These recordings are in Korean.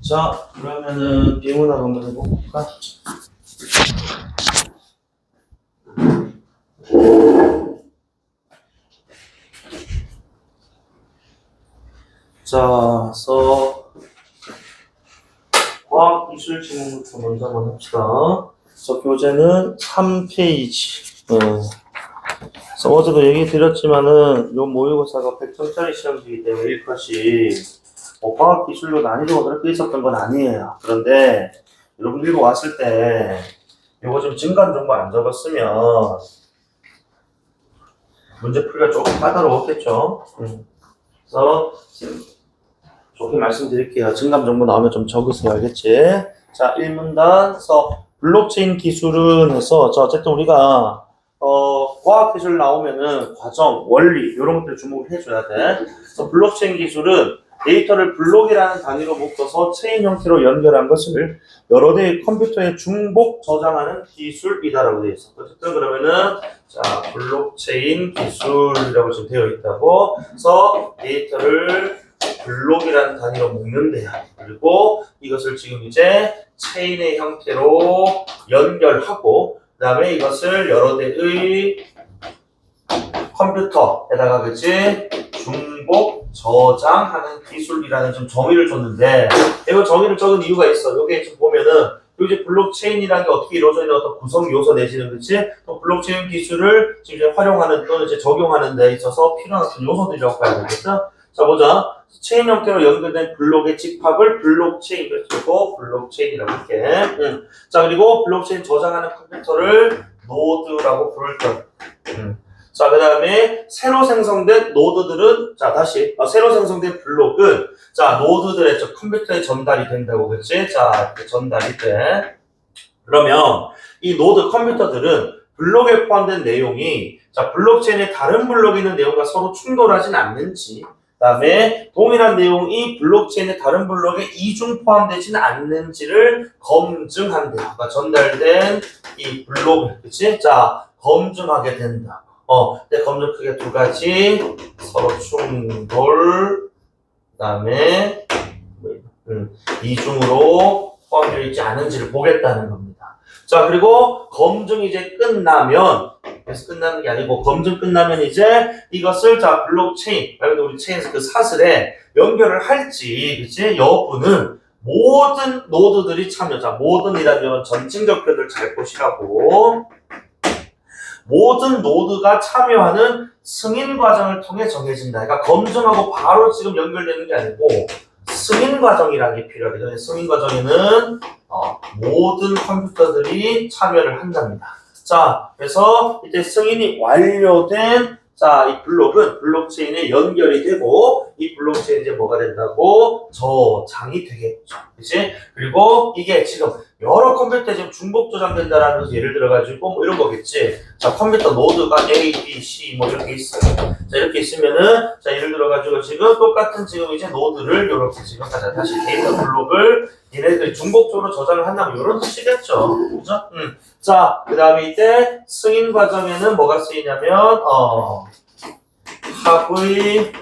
자, 그러면은 비문학 한번 해볼까? 자, 과학기술 지문부터 먼저 한번 합시다. 교재는 3페이지. 어제도 얘기 드렸지만은 요 모의고사가 100점짜리 시험지이기 때문에 1컷이 과학기술로 난이도가 그렇게 있었던 건 아니에요. 그런데 여러분 읽어 왔을 때 요거 좀 증감 정보 안 적었으면 문제 풀기가 조금 까다로웠겠죠. 그래서 지금 좋게 말씀드릴게요. 증감 정보 나오면 좀 적으세요. 알겠지? 자, 1문단서 블록체인 기술은 해서 어쨌든 우리가 과학기술 나오면은 과정, 원리 이런 것들 주목을 해줘야 돼. 그래서 블록체인 기술은 데이터를 블록이라는 단위로 묶어서 체인 형태로 연결한 것을 여러 대의 컴퓨터에 중복 저장하는 기술이다라고 되어 있어. 어쨌든 그러면은 자 블록체인 기술이라고 지금 되어 있다고. 그래서 데이터를 블록이라는 단위로 묶는데요. 그리고 이것을 지금 이제 체인의 형태로 연결하고 그 다음에 이것을 여러 대의 컴퓨터에다가 그치 중복 저장하는 기술이라는 좀 정의를 줬는데 이거 정의를 적은 이유가 있어. 여기에 지금 보면은 이제 블록체인이라는 게 어떻게 이루어져 있는 어떤 구성 요소 내지는 그치 또 블록체인 기술을 지금 이제 활용하는 또는 이제 적용하는 데 있어서 필요한 어떤 요소들이라고 봐야 되겠죠. 자 보자. 체인 형태로 연결된 블록의 집합을 블록체인 그리고 블록체인이라고 할게. 자 그리고 블록체인 저장하는 컴퓨터를 노드라고 부를 것. 자, 그 다음에 새로 생성된 노드들은 자 다시 새로 생성된 블록은 자 노드들의 저 컴퓨터에 전달이 된다고 그랬지? 자 이렇게 전달이 돼. 그러면 이 노드 컴퓨터들은 블록에 포함된 내용이 자 블록체인의 다른 블록에 있는 내용과 서로 충돌하진 않는지 그 다음에 동일한 내용이 블록체인의 다른 블록에 이중 포함되지는 않는지를 검증한대요. 그러니까 전달된 이 블록을 그치? 자 검증하게 된다. 근데 검증 크게 두 가지 서로 충돌 그 다음에 이중으로 포함되어 있지 않은지를 보겠다는 겁니다. 자 그리고 검증이 이제 끝나면 그래서 끝나는 게 아니고 검증 끝나면 이제 이것을 자 블록체인 말고 우리 체인에서 그 사슬에 연결을 할지 그치 여부는 모든 노드들이 참여 자 모든이라는 전칭적 표현을 잘 보시라고 모든 노드가 참여하는 승인 과정을 통해 정해진다. 그러니까 검증하고 바로 지금 연결되는 게 아니고 승인 과정이라는 게 필요하거든요. 승인 과정에는 모든 컴퓨터들이 참여를 한답니다. 자, 그래서 이때 승인이 완료된 자, 이 블록은 블록체인에 연결이 되고 이 블록체인이 이제 뭐가 된다고? 저장이 되겠죠. 그치? 그리고 이게 지금 여러 컴퓨터에 지금 중복 저장된다라는 것을 예를 들어가지고 뭐 이런 거겠지. 자, 컴퓨터 노드가 A, B, C 뭐 이렇게 있어요. 자, 이렇게 있으면은 자, 예를 들어가지고 지금 똑같은 지금 이제 노드를 이렇게 지금 다시 데이터 블록을 얘네들이 중복적으로 저장을 한다면 이런 뜻이겠죠. 그죠? 자, 그 다음에 이때 승인 과정에는 뭐가 쓰이냐면 합의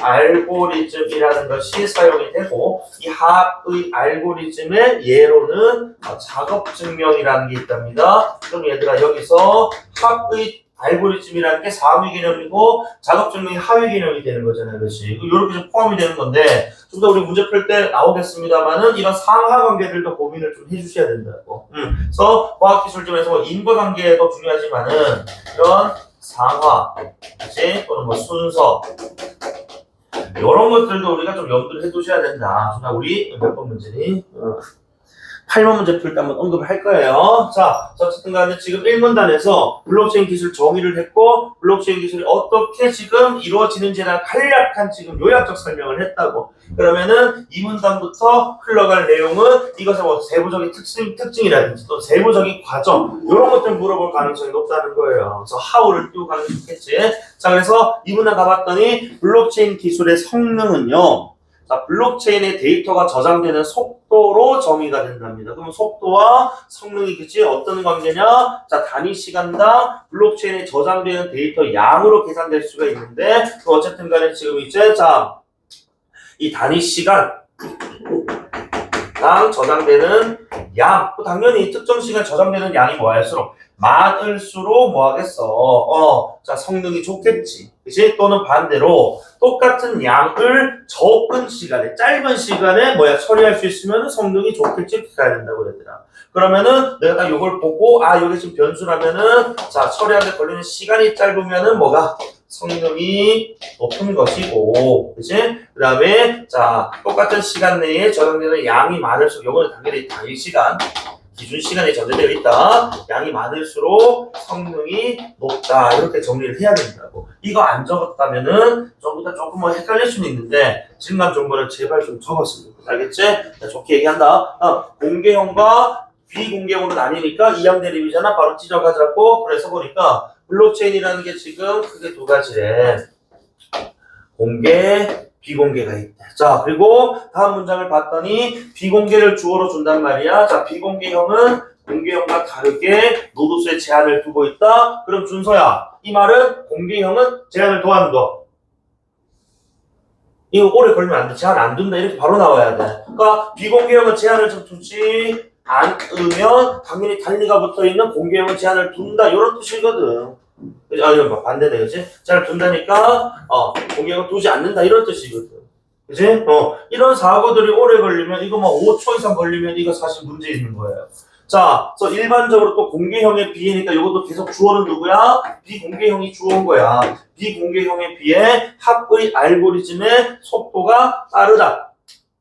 알고리즘이라는 것이 사용이 되고 이 합의 알고리즘의 예로는 작업 증명이라는 게 있답니다. 그럼 얘들아 여기서 합의 알고리즘이라는 게 상위 개념이고 작업 증명이 하위 개념이 되는 거잖아요. 그렇지? 이렇게 좀 포함이 되는 건데 좀 더 우리 문제 풀 때 나오겠습니다만은 이런 상하 관계들도 고민을 좀 해주셔야 된다고. 그래서 과학기술점에서 뭐 인과관계도 중요하지만은 이런 상하, 그치? 또는 뭐 순서 이런 것들도 우리가 좀 염두를 해두셔야 된다. 우리 몇 번 문제니? 8번 문제 풀 때 한번 언급을 할 거예요. 자, 어쨌든 간에 지금 1문단에서 블록체인 기술 정의를 했고 블록체인 기술이 어떻게 지금 이루어지는지에 대한 간략한 지금 요약적 설명을 했다고. 그러면은 2문단부터 흘러갈 내용은 이것의 뭐 세부적인 특징이라든지 또 세부적인 과정 이런 것들 물어볼 가능성이 높다는 거예요. 그래서 how를 띄우고 가는 게 좋겠지. 자, 그래서 2문단 가봤더니 블록체인 기술의 성능은요. 자, 블록체인의 데이터가 저장되는 속도로 정의가 된답니다. 그럼 속도와 성능이 그치? 어떤 관계냐? 자, 단위 시간당 블록체인에 저장되는 데이터 양으로 계산될 수가 있는데, 어쨌든 간에 지금 이제, 자, 이 단위 시간, 저장되는 양. 당연히 특정 시간 저장되는 양이 뭐할수록 많을수록 뭐 하겠어? 자, 성능이 좋겠지. 그치? 또는 반대로 똑같은 양을 적은 시간에, 짧은 시간에 처리할 수 있으면 성능이 좋겠지. 이렇게 가야 된다고 그랬더라. 그러면은 내가 딱 요걸 보고, 요게 지금 변수라면은, 자, 처리하는데 걸리는 시간이 짧으면은 성능이 높은 것이고, 그치? 그 다음에, 자, 똑같은 시간 내에 저장되는 양이 많을수록, 요거는 당연히 당일 시간, 기준 시간이 전제되어 있다. 양이 많을수록 성능이 높다. 이렇게 정리를 해야 된다고. 이거 안 적었다면은 전부 다 조금 헷갈릴 수는 있는데 지금간 정보를 제발 좀 적었으면 좋겠다. 알겠지? 자, 좋게 얘기한다. 공개형과 비공개형으로 나뉘니까 이항 대립이잖아. 바로 찢어가자고. 그래서 보니까 블록체인이라는 게 지금 크게 두 가지래. 공개, 비공개가 있다. 자, 그리고 다음 문장을 봤더니 비공개를 주어로 준단 말이야. 자, 비공개형은 공개형과 다르게 노드수에 제한을 두고 있다. 그럼 준서야, 이 말은 공개형은 제한을 둬 안 둬? 이거 오래 걸리면 안 돼. 제한 안 둔다. 이렇게 바로 나와야 돼. 그러니까 비공개형은 제한을 좀 두지 않으면 당연히 단리가 붙어있는 공개형은 제한을 둔다. 이런 뜻이거든. 이건 반대네, 그치? 제한을 둔다니까, 공개형은 두지 않는다. 이런 뜻이거든. 그치? 이런 사고들이 오래 걸리면, 이거 5초 이상 걸리면 이거 사실 문제 있는 거예요. 자, 그래서 일반적으로 또 공개형에 비해니까 이것도 계속 주어는 누구야? 비공개형이 주어인 거야. 비공개형에 비해 합의 알고리즘의 속도가 빠르다.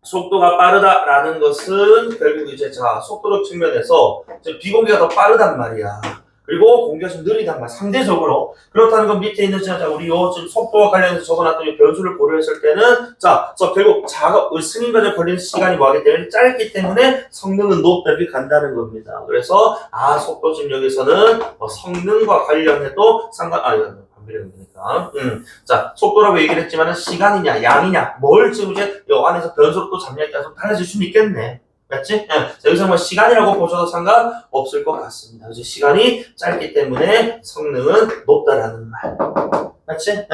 속도가 빠르다라는 것은 결국 이제 자, 속도적 측면에서 비공개가 더 빠르단 말이야. 그리고 공개가 좀 느리단 말이야. 상대적으로. 그렇다는 건 밑에 있는 자, 우리 요 지금 속도와 관련해서 적어놨던 이 변수를 고려했을 때는 자, 결국 승인 과정에 걸리는 시간이 뭐하기 때문에 짧기 때문에 성능은 높다 이렇게 간다는 겁니다. 그래서 속도 지금 여기서는 성능과 관련해도 반비례니까. 자, 속도라고 얘기를 했지만은 시간이냐, 양이냐, 뭘 지금 이제 요 안에서 변수로 또 잡냐에 따라서 달라질 수는 있겠네. 맞지? 여기서 시간이라고 보셔도 상관없을 것 같습니다. 이제 시간이 짧기 때문에 성능은 높다라는 말. 맞지?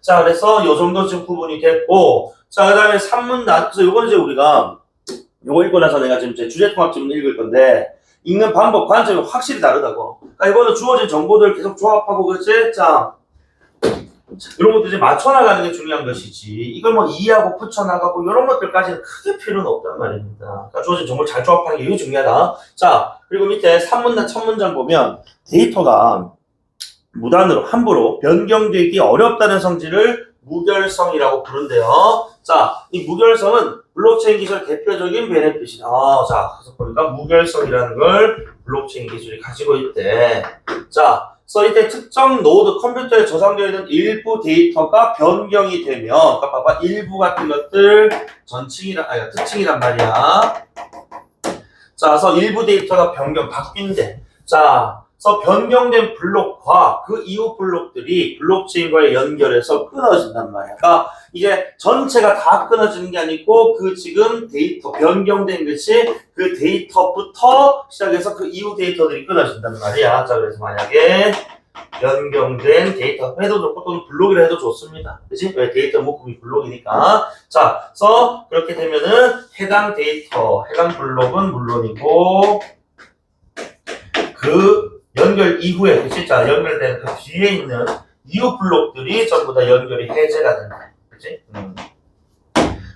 자, 그래서 요 정도 지금 구분이 됐고, 자, 그 다음에 산문단. 그래서 요건 이제 우리가 요거 읽고 나서 내가 지금 이제 주제통합집을 읽을 건데, 읽는 방법, 관점이 확실히 다르다고. 그러니까 이거는 주어진 정보들 계속 조합하고, 그렇지? 자, 이런 것도 이제 맞춰나가는 게 중요한 것이지 이걸 이해하고 붙여나가고 이런 것들까지는 크게 필요는 없단 말입니다. 그러니까 주어진 정보를 잘 조합하는 게 이게 중요하다. 자, 그리고 밑에 3문단 첫 문장 보면 데이터가 무단으로 함부로 변경되기 어렵다는 성질을 무결성이라고 부른대요. 자, 이 무결성은 블록체인 기술 대표적인 베네핏이다. 자, 그래서 보니까 무결성이라는 걸 블록체인 기술이 가지고 있대. 자, 그래서 이때 특정 노드 컴퓨터에 저장되어 있는 일부 데이터가 변경이 되면, 그러니까 봐봐, 일부 같은 것들 특징이란 말이야. 자, 그래서 일부 데이터가 바뀐대. 자, 그래서 변경된 블록과 그 이후 블록들이 블록체인과의 연결해서 끊어진단 말이야. 그러니까 이게 전체가 다 끊어지는 게 아니고 그 지금 데이터 변경된 것이 그 데이터부터 시작해서 그 이후 데이터들이 끊어진단 말이야. 자, 그래서 만약에 변경된 데이터 해도 좋고 또는 블록이라 해도 좋습니다. 그치? 왜 데이터 묶음이 블록이니까. 자, 그래서 그렇게 되면은 해당 블록은 물론이고 그 연결 이후에, 그치? 자, 연결된 그 뒤에 있는 이후 블록들이 전부 다 연결이 해제가 된다. 그치?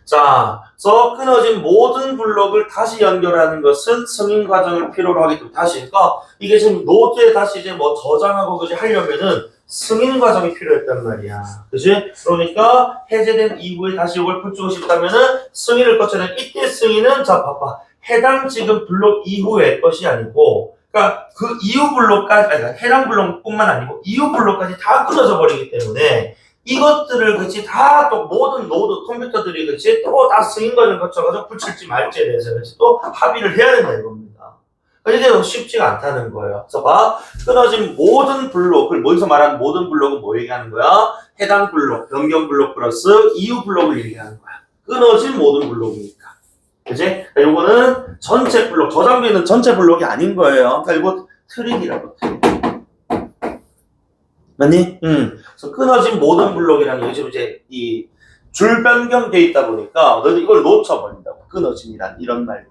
자, 그래서 끊어진 모든 블록을 다시 연결하는 것은 승인 과정을 필요로 하기 때문에 그러니까 이게 지금 노트에 다시 이제 저장하고 그지 하려면은 승인 과정이 필요했단 말이야. 그지? 그러니까 해제된 이후에 다시 이걸 풀주고 싶다면은 승인을 거쳐야 돼. 이때 승인은 자, 봐봐. 해당 지금 블록 이후의 것이 아니고 그러니까 그 이후 블록까지, 해당 블록뿐만 아니고 이후 블록까지 다 끊어져 버리기 때문에 이것들을 그치 다 또 모든 노드 컴퓨터들이 그치 또 다 승인 과정을 거쳐가지고 붙일지 말지에 대해서 그치 또 합의를 해야 된다 이겁니다. 이게 쉽지가 않다는 거예요. 그래서 봐, 끊어진 모든 블록을 뭐여서 말하는 모든 블록은 뭐 얘기하는 거야? 해당 블록, 변경 블록 플러스 이후 블록을 얘기하는 거야. 끊어진 모든 블록이니까. 그치? 그러니까 요거는 전체 블록, 저장되어 있는 전체 블록이 아닌 거예요. 그러니까 이거 트릭이라고. 맞니? 그래서 끊어진 모든 블록이라는 게 지금 이제 이 줄 변경돼 있다 보니까 너는 이걸 놓쳐버린다고. 끊어짐이란 이런 말들.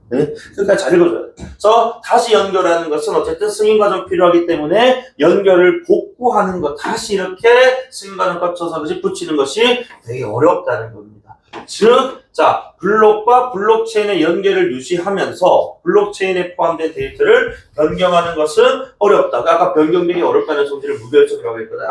네? 그러니까 잘 읽어줘야 돼. 그래서 다시 연결하는 것은 어쨌든 승인 과정 필요하기 때문에 연결을 복구하는 것, 다시 이렇게 승인 과정 거쳐서 그치 붙이는 것이 되게 어렵다는 겁니다. 즉, 자, 블록과 블록체인의 연결을 유지하면서 블록체인에 포함된 데이터를 변경하는 것은 어렵다. 아까 변경되기 어렵다는 성질을 무결점이라고 했거든.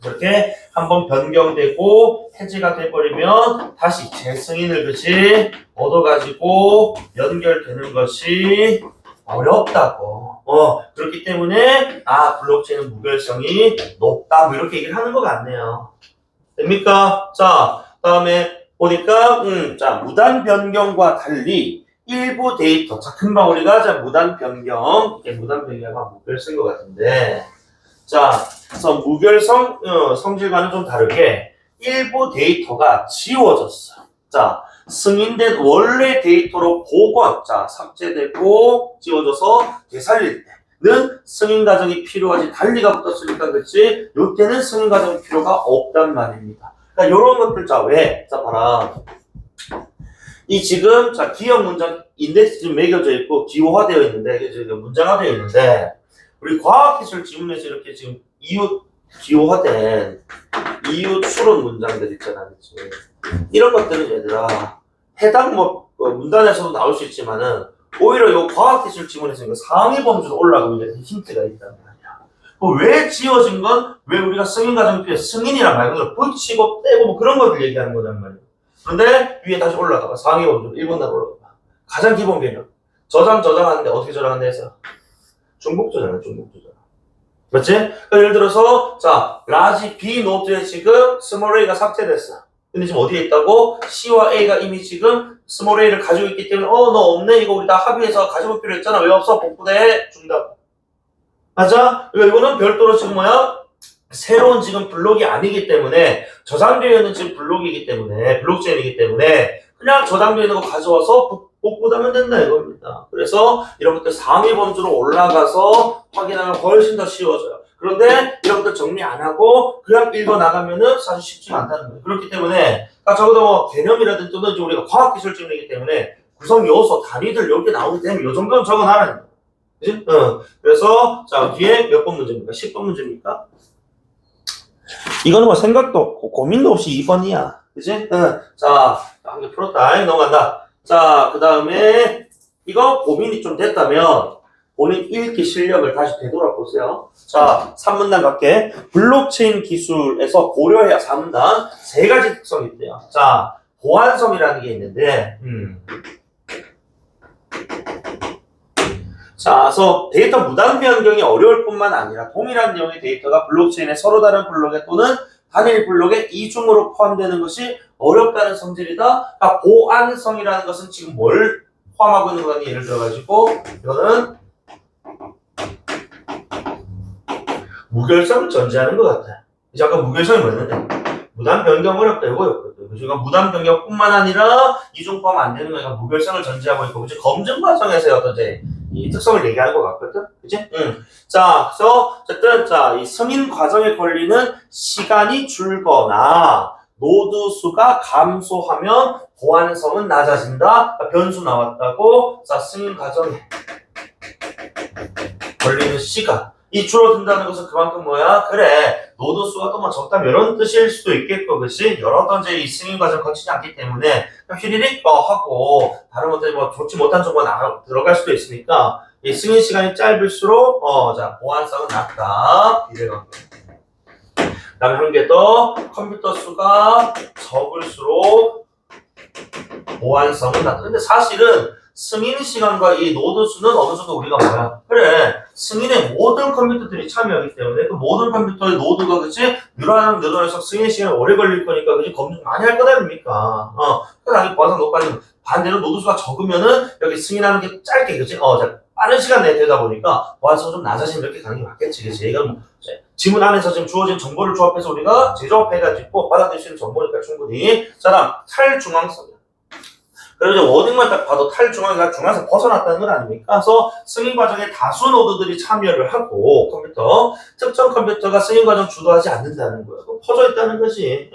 이렇게 한번 변경되고 해지가 돼버리면 다시 재승인을 그치 얻어가지고 연결되는 것이 어렵다고. 그렇기 때문에 블록체인은 무결성이 높다. 뭐 이렇게 얘기를 하는 것 같네요. 됩니까? 자, 다음에 보니까 자, 무단 변경과 달리 일부 데이터. 자, 금방 우리가 무단 변경, 이게 무단 변경과 무결성인 것 같은데. 자, 그래서 무결성 성질과는 좀 다르게 일부 데이터가 지워졌어. 자, 승인된 원래 데이터로 복원, 자, 삭제되고 지워져서 되살릴 때는 승인 과정이 필요하지. 달리가 붙었으니까 그렇지. 이때는 승인 과정이 필요가 없단 말입니다. 그러니까 이런 것들, 자, 왜? 자, 봐라. 이 지금 자 기억 문장 인덱스 지금 매겨져 있고 기호화되어 있는데 이게 지금 문장화되어 있는데. 우리 과학기술 지문에서 이렇게 지금 기호화된 이유 추론 문장들 있잖아, 그치? 이런 것들은 얘들아, 해당 문단에서도 나올 수 있지만은, 오히려 이 과학기술 지문에서 상위 범주로 올라가는 데 힌트가 있단 말이야. 왜 지워진 건, 왜 우리가 승인 과정 필요, 승인이란 말 그대로 붙이고 떼고 뭐 그런 것들 얘기하는 거란 말이야. 그런데 위에 다시 올라가봐. 상위 범주로 1번으로 올라가봐. 가장 기본 개념. 저장하는데 어떻게 저장한다 해서? 중복 저장. 맞지? 그러니까 예를 들어서, 자, 라지 B 노트에 지금 스몰 a가 삭제됐어. 근데 지금 어디에 있다고? C와 A가 이미 지금 스몰 a를 가지고 있기 때문에, 너 없네? 이거 우리 다 합의해서 가지고 필요 있잖아. 왜 없어? 복구돼? 준다. 맞아? 그러니까 이거는 별도로 지금 새로운 지금 블록이 아니기 때문에, 저장되어 있는 지금 블록이기 때문에, 블록체인이기 때문에, 그냥 저장되어 있는 거 가져와서 복구하면 된다 이겁니다. 그래서 이런 것들 상위 범주로 올라가서 확인하면 훨씬 더 쉬워져요. 그런데 이런 것들 정리 안 하고 그냥 읽어 나가면은 사실 쉽지가 않다는 거예요. 그렇기 때문에 적어도 개념이라든지 또는 우리가 과학기술적이기 때문에 구성 요소, 단위들 이렇게 나오기 때문에 이 정도는 적어놔라는 거예요. 그치? 그래서 자 뒤에 몇 번 문제입니까? 10번 문제입니까? 이거는 생각도 없고 고민도 없이 2번이야. 그치? 자, 한 개 풀었다. 넘어간다. 자, 그 다음에 이거 고민이 좀 됐다면 본인 읽기 실력을 다시 되돌아보세요. 자, 3문단 갈게. 블록체인 기술에서 고려해야 3문단 3가지 특성이 있대요. 자, 보안성이라는 게 있는데 자, 그래서 데이터 무단 변경이 어려울 뿐만 아니라 동일한 내용의 데이터가 블록체인의 서로 다른 블록에 또는 단일 블록에 이중으로 포함되는 것이 어렵다는 성질이다. 그러니까 보안성이라는 것은 지금 뭘 포함하고 있는 거니? 예를 들어가지고 이거는 무결성을 전제하는 것 같아. 이제 아까 무결성이 뭐였는데? 무단 변경 어렵다 이거였거든. 그러니까 무단 변경뿐만 아니라 이중 포함 안 되는 거니까 무결성을 전제하고 있고, 그치? 검증 과정에서의 어떤 이 특성을 얘기하는 것 같거든, 그치? 자, 그래서 어쨌든 자, 이 승인 과정에 걸리는 시간이 줄거나 노드 수가 감소하면 보안성은 낮아진다. 변수 나왔다고. 자, 승인 과정에 걸리는 시간. 이 줄어든다는 것은 그만큼 그래, 노드 수가 또 적다면 이런 뜻일 수도 있겠고, 그치? 여러 번 이 승인 과정 거치지 않기 때문에 휘리릭 하고 다른 것들이 좋지 못한 정보가 들어갈 수도 있으니까 이 승인 시간이 짧을수록 자, 보안성은 낮다. 이래가. 그다음에 한 개 더, 컴퓨터 수가 적을수록 보안성은 낮다. 근데 사실은 승인 시간과 이 노드 수는 어느 정도 우리가 그래, 승인에 모든 컴퓨터들이 참여하기 때문에 그 모든 컴퓨터의 노드가 그치 늘어나서 승인 시간이 오래 걸릴 거니까 그치 검증 많이 할 거다 아닙니까? 그래서 보안성 높아지면 반대로 노드 수가 적으면은 여기 승인하는 게 짧게 그치? 자, 빠른 시간 내에 되다 보니까 보안성 좀 낮아지면 이렇게 가는 게 맞겠지, 그치? 이건 지문 안에서 지금 주어진 정보를 조합해서 우리가 재조합해가지고 받아들일 수 있는 정보니까 충분히. 자, 다음 탈중앙성이야. 그래서 워딩만 딱 봐도 탈중앙이가 중앙에서 벗어났다는 건 아닙니까? 그래서 승인 과정에 다수 노드들이 참여를 하고 특정 컴퓨터가 승인 과정 주도하지 않는다는 거예요. 퍼져 있다는 거지.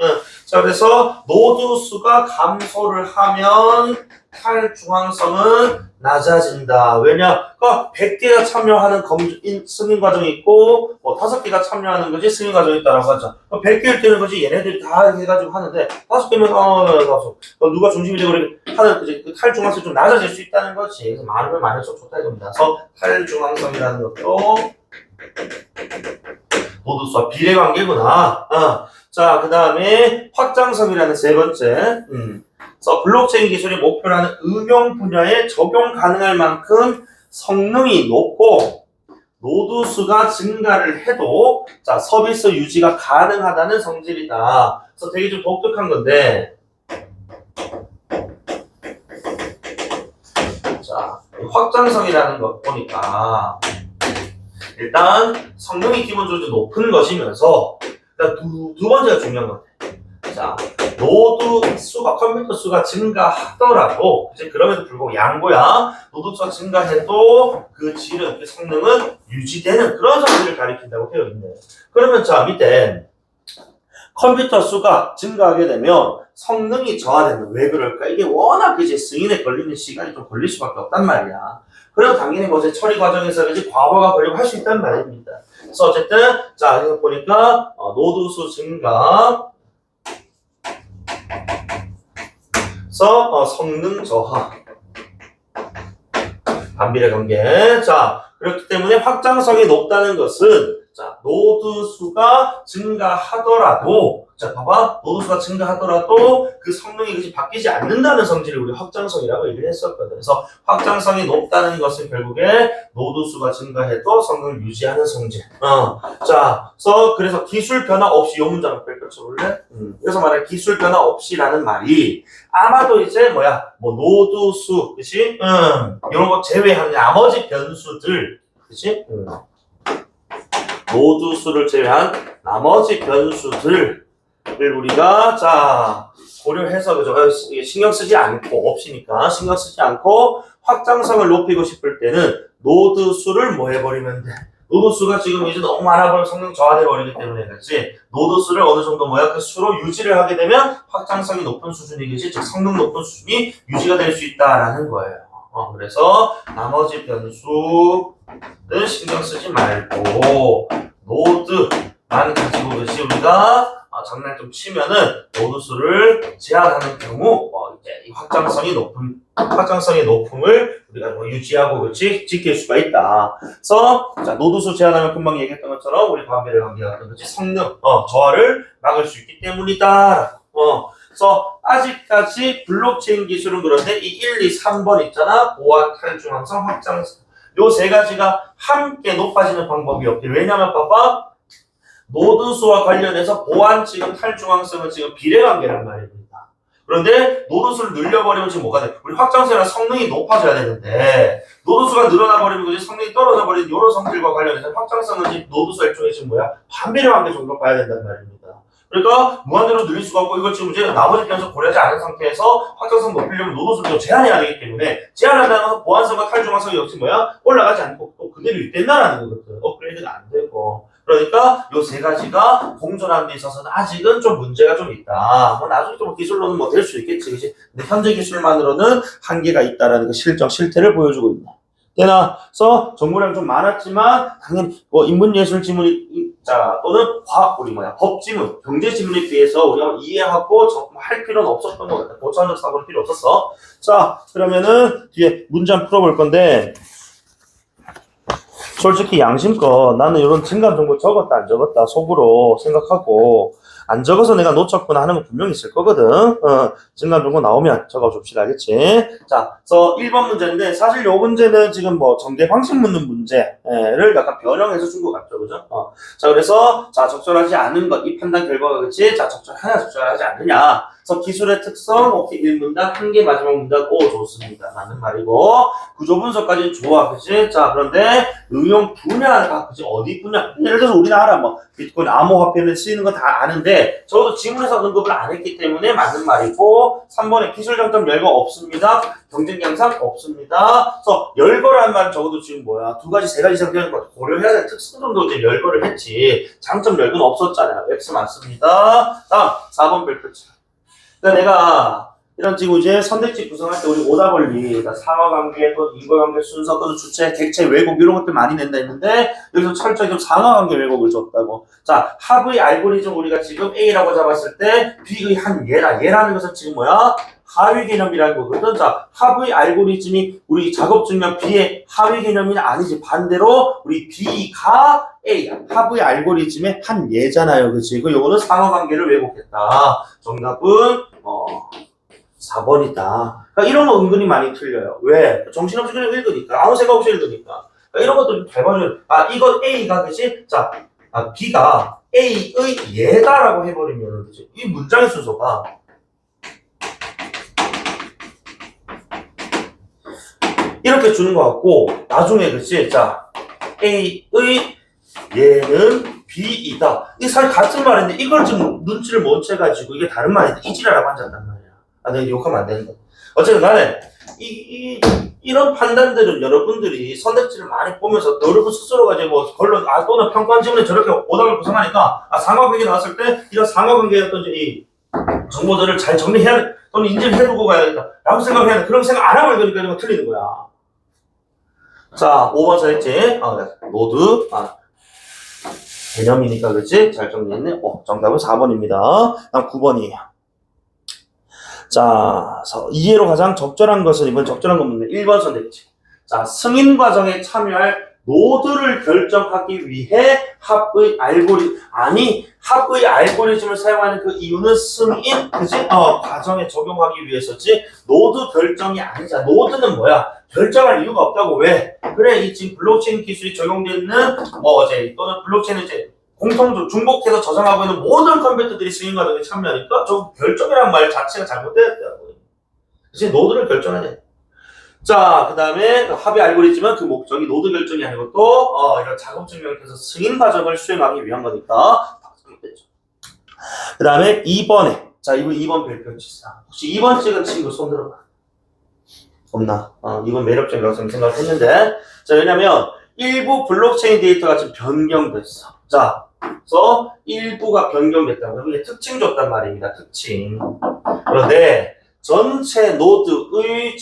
자, 그래서 노드 수가 감소를 하면 탈중앙성은 낮아진다. 왜냐? 그러니까 100개가 참여하는 승인 과정이 있고, 뭐 5개가 참여하는 거지 승인 과정이 있다라고 하죠. 100개일 때는 거지 얘네들이 다 해가지고 하는데, 5개면, 누가 중심이 되고 하는 그 탈중앙성이 좀 낮아질 수 있다는 거지. 그래서 많으면 많을수록 좋다 이겁니다. 그래서 탈중앙성이라는 것도 노드수와 비례관계구나. 자, 그 다음에 확장성이라는 세 번째. 그래서 블록체인 기술이 목표로 하는 응용 분야에 적용 가능할 만큼 성능이 높고 노드 수가 증가를 해도 자 서비스 유지가 가능하다는 성질이다. 그래서 되게 좀 독특한 건데 자 확장성이라는 것 보니까 일단 성능이 기본적으로 높은 것이면서 두 번째가 중요한 것 같아요. 자, 노드 수가 컴퓨터 수가 증가하더라도 이제 그럼에도 불구하고 양보야 노드 수가 증가해도 그 질은 그 성능은 유지되는 그런 성질을 가리킨다고 되어 있네. 그러면 자 밑에 컴퓨터 수가 증가하게 되면 성능이 저하되는 왜 그럴까? 이게 워낙 이제 승인에 걸리는 시간이 좀 걸릴 수밖에 없단 말이야. 그래서 당연히 뭐 처리 과정에서 이제 과부하가 걸리고 할 수 있단 말입니다. 그래서 어쨌든 자 여기 보니까 노드 수 증가 그래서 성능 저하 반비례 관계. 자 그렇기 때문에 확장성이 높다는 것은 자 노드 수가 증가하더라도 자 봐봐 노드 수가 증가하더라도 그 성능이 그렇게 바뀌지 않는다는 성질을 우리 확장성이라고 얘기를 했었거든. 그래서 확장성이 높다는 것은 결국에 노드 수가 증가해도 성능을 유지하는 성질. 자 그래서 기술 변화 없이 이 문장을 펼쳐볼래? 그래서 말해 기술 변화 없이라는 말이 아마도 이제 뭐 노드 수 그치? 이런 거 제외한 나머지 변수들 그치? 노드 수를 제외한 나머지 변수들을 우리가 자 고려해서 그죠? 신경 쓰지 않고 없이니까 신경 쓰지 않고 확장성을 높이고 싶을 때는 노드 수를 뭐 해버리면 돼? 노드 수가 지금 이제 너무 많아버리면 성능 저하돼 버리기 때문에 그렇지 노드 수를 어느 정도 그 수로 유지를 하게 되면 확장성이 높은 수준이겠지 즉 성능 높은 수준이 유지가 될 수 있다라는 거예요. 그래서 나머지 변수는 신경 쓰지 말고 노드만 가지고 그렇지 우리가 장난 좀 치면은 노드 수를 제한하는 경우 이제 이 확장성이 높음을 우리가 유지하고 그렇지 지킬 수가 있다. 그래서 자 노드 수 제한하면 금방 얘기했던 것처럼 우리 반비례 관계가 그렇지 성능 저하를 막을 수 있기 때문이다. 그래서 아직까지 블록체인 기술은 그런데 이 1, 2, 3번 있잖아. 보안, 탈중앙성, 확장성 요 세 가지가 함께 높아지는 방법이 없대. 왜냐면 봐봐 노드 수와 관련해서 보안 지금 탈중앙성은 지금 비례관계란 말입니다. 그런데 노드 수를 늘려버리면 지금 뭐가 돼? 우리 확장성이랑 성능이 높아져야 되는데 노드 수가 늘어나버리면 그지 성능이 떨어져 버리는 이런 성질과 관련해서 확장성은 지금 노드 수 일종의 지금 반비례관계 정도 봐야 된단 말입니다. 그러니까 무한대로 늘릴 수가 없고 이걸 지금 이제 나머지 변수 고려하지 않은 상태에서 확장성 높이려면 노드 수를 제한해야 되기 때문에 제한한다는 것은 보안성과 탈중앙성이 역시 올라가지 않고 또 그대로 있댄다라는 거거든. 업그레이드가 안 되고. 그러니까 요 세 가지가 공존하는 데 있어서는 아직은 좀 문제가 좀 있다. 나중에 좀 기술로는 될 수 있겠지, 그치? 근데 현재 기술만으로는 한계가 있다라는 그 실태를 보여주고 있네. 되나? 그래서 정보量좀 많았지만, 당연히, 인문예술 지문이, 또는 법 지문, 경제 지문에 비해서 우리가 이해하고 할 필요는 없었던 것 같아. 고차원적 사고는 필요 없었어. 자, 그러면은 뒤에 문제 한번 풀어볼 건데, 솔직히 양심껏 나는 이런 증감 정보 적었다 안 적었다 속으로 생각하고 안 적어서 내가 놓쳤구나 하는 건 분명히 있을 거거든. 증감 정보 나오면 적어줍시다. 알겠지? 자, 그래서 1번 문제인데 사실 요 문제는 지금 전개 방식 묻는 문제를 약간 변형해서 준 것 같죠. 그죠? 자, 그래서 적절하지 않은 것, 이 판단 결과가 그치? 적절하냐 적절하지 않느냐. 그래서 기술의 특성, 오케이, 1문단, 한 개 마지막 문단, 오, 좋습니다. 라는 말이고, 구조 분석까지는 좋아, 그치? 자, 그런데 응용 분야가, 그치? 어디 분야? 예를 들어서 우리나라 비트코인 암호화폐를 쓰이는 거 다 아는데, 적어도 지문에서 언급을 안 했기 때문에 맞는 말이고, 3번에 기술 장점 열거 없습니다. 경쟁 양상 없습니다. 그래서 열거라는 말은 적어도 지금 두 가지, 세 가지 이상 되는 거 고려해야 될 특성 정도 이제 열거를 했지. 장점 열거는 없었잖아요. X 맞습니다. 다음, 4번 별표치. 그러니까 내가 이런 지금 이제 선택지 구성할 때 우리 오답 원리, 상하관계 또는 인과관계 순서 또는 주체, 객체, 왜곡 이런 것들 많이 낸다 했는데 여기서 철저히 좀 상하관계 왜곡을 줬다고. 자, 합의 알고리즘 우리가 지금 A라고 잡았을 때 B의 한 얘라는 것은 지금 뭐야? 하위 개념이라는 거거든. 자, 합의 알고리즘이 우리 작업 증명 B의 하위 개념이 아니지. 반대로 우리 B가 A, 합의 알고리즘의 한 예잖아요. 그치? 요거는 상하관계를 왜곡했다. 정답은 4번이다. 그러니까 이런 거 은근히 많이 틀려요. 왜? 정신없이 그냥 읽으니까. 아무 생각 없이 읽으니까. 그러니까 이런 것도 좀 잘 봐줘요. 이거 A가, 그치? 자, B가 A의 얘다라고 해버리면, 그치? 이 문장의 순서가 이렇게 주는 것 같고, 나중에, 그치? 자, A의 얘는 B이다. 이게 사실 같은 말인데, 이걸 지금 눈치를 못 채가지고, 이게 다른 말인데, 이지라라고 앉았단 말이야. 내가 욕하면 안 되는 거. 어쨌든 간에, 이런 판단들은 여러분들이 선택지를 많이 보면서 여러분 스스로가 이제 뭐, 결론, 또는 평가원 지문에 저렇게 오답을 구성하니까, 상하관계 나왔을 때, 이런 상하관계의 어떤 이 정보들을 잘 정리해야 돼. 또는 인지를 해두고 가야겠다. 라고 생각해야 돼. 그런 생각 안 하고 읽으니까 이거 틀리는 거야. 자, 5번 선택지. 노드. 개념이니까, 그치? 잘 정리했네. 정답은 4번입니다. 다음 9번이에요. 자, 이해로 가장 적절한 것은, 이번 적절한 건 뭔데? 1번 선택지. 자, 승인 과정에 참여할 노드를 결정하기 위해 합의 알고리즘을 사용하는 그 이유는 승인, 그치? 과정에 적용하기 위해서지, 노드 결정이 아니잖아. 노드는 뭐야? 결정할 이유가 없다고. 왜? 그래, 이 지금 블록체인 기술이 적용되어 있는, 또는 블록체인을 중복해서 저장하고 있는 모든 컴퓨터들이 승인 과정에 참여하니까, 저 결정이라는 말 자체가 잘못되었다고요. 그치? 노드를 결정해야 돼. 자, 그 다음에 합의 알고리즘은 그 목적이 노드 결정이 아니고 또 이런 작업 증명에서 승인 과정을 수행하기 위한 거니까 그 다음에 2번에 자, 이번 2번 별표치사. 혹시 2번 찍은 친구 손 들어봐. 없나? 2번 매력적이라고 생각을 했는데 자, 왜냐면 일부 블록체인 데이터가 지금 변경됐어. 자, 그래서 일부가 변경됐다고 이게 특징 줬단 말입니다. 특징. 그런데 전체 노드의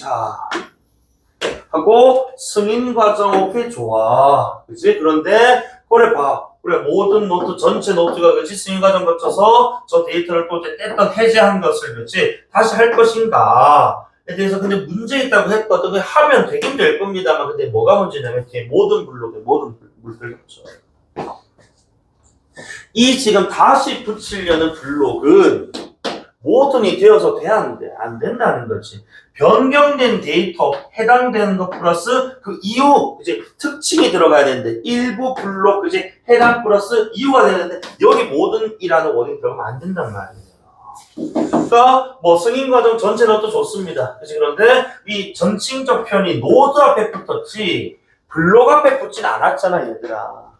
하고 승인 과정 오케이 좋아. 그치? 그런데 그래 모든 노트 전체 노트가 그치 승인 과정 거쳐서 저 데이터를 또 뗐던 해제한 것을 그치 다시 할 것인가 에 대해서 근데 문제 있다고 했거든. 하면 되긴 될 겁니다만 근데 뭐가 문제냐면 뒤에 모든 블록에 모든 물들 겹쳐. 이 지금 다시 붙이려는 블록은 모든이 되어서 돼야 안 된다는 거지. 변경된 데이터 해당되는 것 플러스 그 이유 이제 특징이 들어가야 되는데 일부 블록 이제 해당 플러스 이유가 되는데 여기 모든이라는 워딩 들어가면 안 된단 말이에요. 그러니까 뭐 승인 과정 전체 노트 좋습니다. 그치? 그런데 이 전칭적 편이 노드 앞에 붙었지 블록 앞에 붙진 않았잖아 얘들아.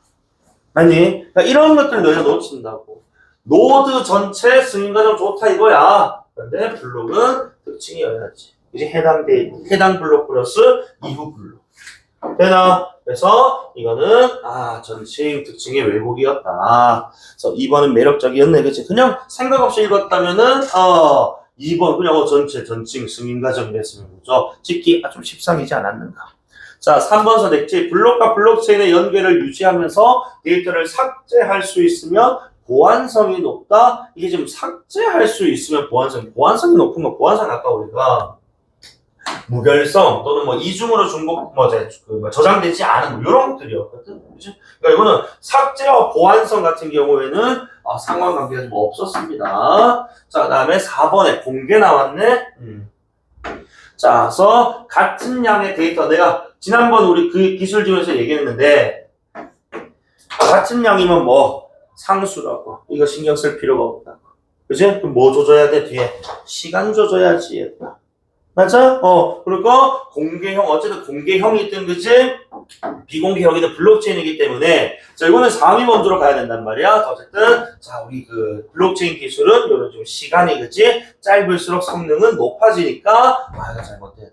아니 그러니까 이런 것들 너희가 놓친다고. 노드 전체 승인 과정 좋다 이거야. 그런데 블록은 특징이어야지. 이제 해당 블록 플러스 이후 블록. 되나? 그래서 이거는 전칭 특징의 왜곡이었다. 그래서 2번은 매력적이었네. 그치? 그냥 생각 없이 읽었다면은 2번 그냥 전체 전칭 승인 과정이 됐으면 그죠? 찍기 좀 십상이지 않았는가. 자, 3번 선택지. 블록과 블록체인의 연결을 유지하면서 데이터를 삭제할 수 있으면 보안성이 높다. 이게 지금 삭제할 수 있으면 보안성이 높은 거 보안성 아까 우리가 무결성 또는 뭐 이중으로 저장되지 않은 이런 것들이었거든. 그치? 그러니까 이거는 삭제와 보안성 같은 경우에는 상관관계가 좀 없었습니다. 자, 그다음에 4번에 공개 나왔네. 자, 그래서 같은 양의 데이터 내가 지난번 우리 그 기술지원에서 얘기했는데 같은 양이면 뭐 상수라고 이거 신경 쓸 필요가 없다고. 그치? 그럼 뭐 조져야 돼? 뒤에 시간 조져야지. 맞아? 그러니까 공개형 어쨌든 공개형이든 그치? 비공개형이든 블록체인이기 때문에 자 이거는 상위 원조로 가야 된단 말이야. 어쨌든 자 우리 그 블록체인 기술은 이런 좀 시간이 그치? 짧을수록 성능은 높아지니까 이거 잘못됐다.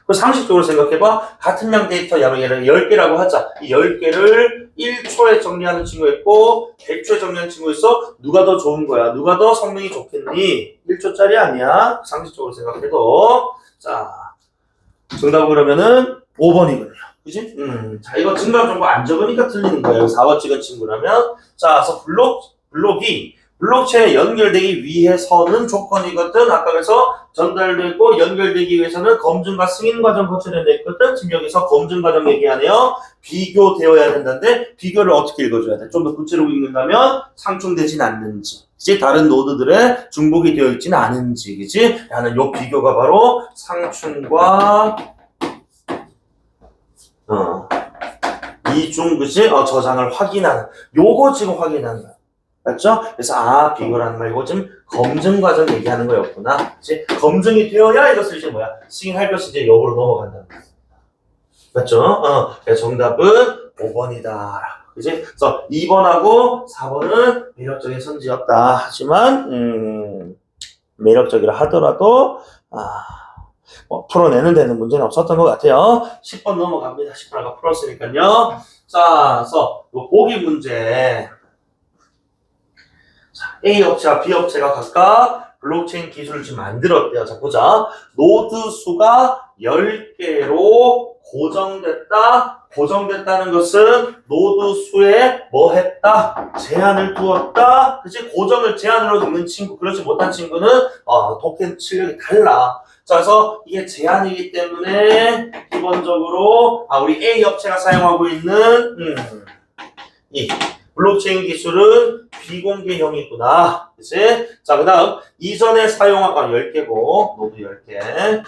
그 상식적으로 생각해봐. 같은 양 데이터 양을 10개라고 하자. 이 10개를 1초에 정리하는 친구가 있고 100초에 정리하는 친구가 있어. 누가 더 좋은 거야? 누가 더 성능이 좋겠니? 1초짜리 아니야. 상식적으로 생각해도. 자, 정답은 그러면은 5번이거든요. 그지? 자, 이거 증강 정보 안 적으니까 틀리는 거예요. 4번 찍은 친구라면. 자, 그래서 블록이 블록체인에 연결되기 위해서는 조건이거든. 아까 그래서 전달되고 연결되기 위해서는 검증과 승인 과정 거쳐야 됐거든. 지금 여기서 검증 과정 얘기하네요. 비교되어야 된다는데 비교를 어떻게 읽어줘야 돼? 좀 더 구체적으로 읽는다면 상충되진 않는지, 그치? 다른 노드들에 중복이 되어 있지는 않은지, 그치? 라는 요 비교가 바로 상충과 이중, 그치? 저장을 확인하는, 요거 지금 확인하는 거야. 맞죠? 그래서 비교라는 말 이거 지금 검증 과정 얘기하는 거였구나. 그치? 검증이 되어야 이것을 이제 뭐야? 승인할 것이 이제 역으로 넘어간다는 거야. 맞죠? 그래서 정답은 5번이다. 그치? 그래서 2번하고 4번은 매력적인 선지였다. 하지만 매력적이라 하더라도 뭐 풀어내는 데는 문제는 없었던 것 같아요. 10번 넘어갑니다. 10번 아까 풀었으니까요. 자, 그래서 보기 문제. 자, A 업체와 B 업체가 각각 블록체인 기술을 지금 만들었대요. 자, 보자. 노드 수가 10개로 고정됐다. 고정됐다는 것은 노드 수에 뭐 했다? 제한을 두었다. 그치? 고정을 제한으로 넣는 친구, 그렇지 못한 친구는 토큰 출력이 달라. 자, 그래서 이게 제한이기 때문에 기본적으로 우리 A 업체가 사용하고 있는 이 블록체인 기술은 비공개형이구나. 그치? 자, 그 다음 이전에 사용한 10개고 노드 10개.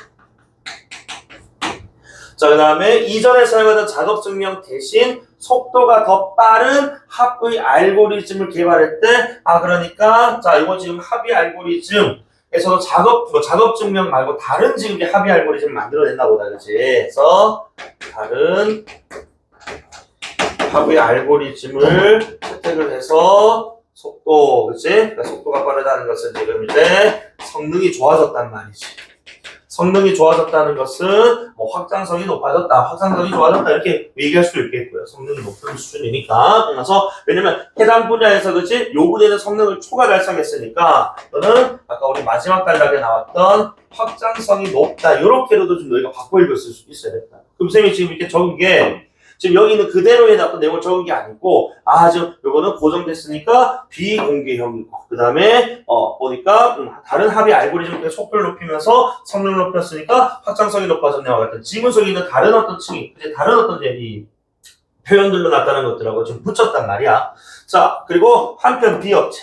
자, 그 다음에 이전에 사용하던 작업 증명 대신 속도가 더 빠른 합의 알고리즘을 개발했대. 그러니까 자, 이거 지금 합의 알고리즘에서도 작업 증명 말고 다른 지금 이제 합의 알고리즘을 만들어냈나 보다. 그치? 그래서 다른 합의 알고리즘을 채택을 해서 속도, 그치? 그러니까 속도가 빠르다는 것은 지금 이제 성능이 좋아졌단 말이지. 성능이 좋아졌다는 것은 뭐 확장성이 높아졌다, 확장성이 좋아졌다 이렇게 얘기할 수도 있겠고요. 성능이 높은 수준이니까. 그래서 왜냐면 해당 분야에서 그치 요구되는 성능을 초과 달성했으니까 너는 아까 우리 마지막 단락에 나왔던 확장성이 높다 이렇게로도 좀 너희가 바꿔 읽을 수 있어야 된다. 그럼 선생님이 지금 이렇게 적은 게 지금 여기 있는 그대로 해놨던 내용을 적은 게 아니고 지금 요거는 고정됐으니까 비공개형이고 그 다음에 보니까 다른 합의 알고리즘 속도를 높이면서 성능을 높였으니까 확장성이 높아졌네요 같은 지문속에 있는 다른 어떤 층이 이제 다른 어떤 이 표현들로 나타나는 것들하고 지금 붙였단 말이야. 자, 그리고 한편 B업체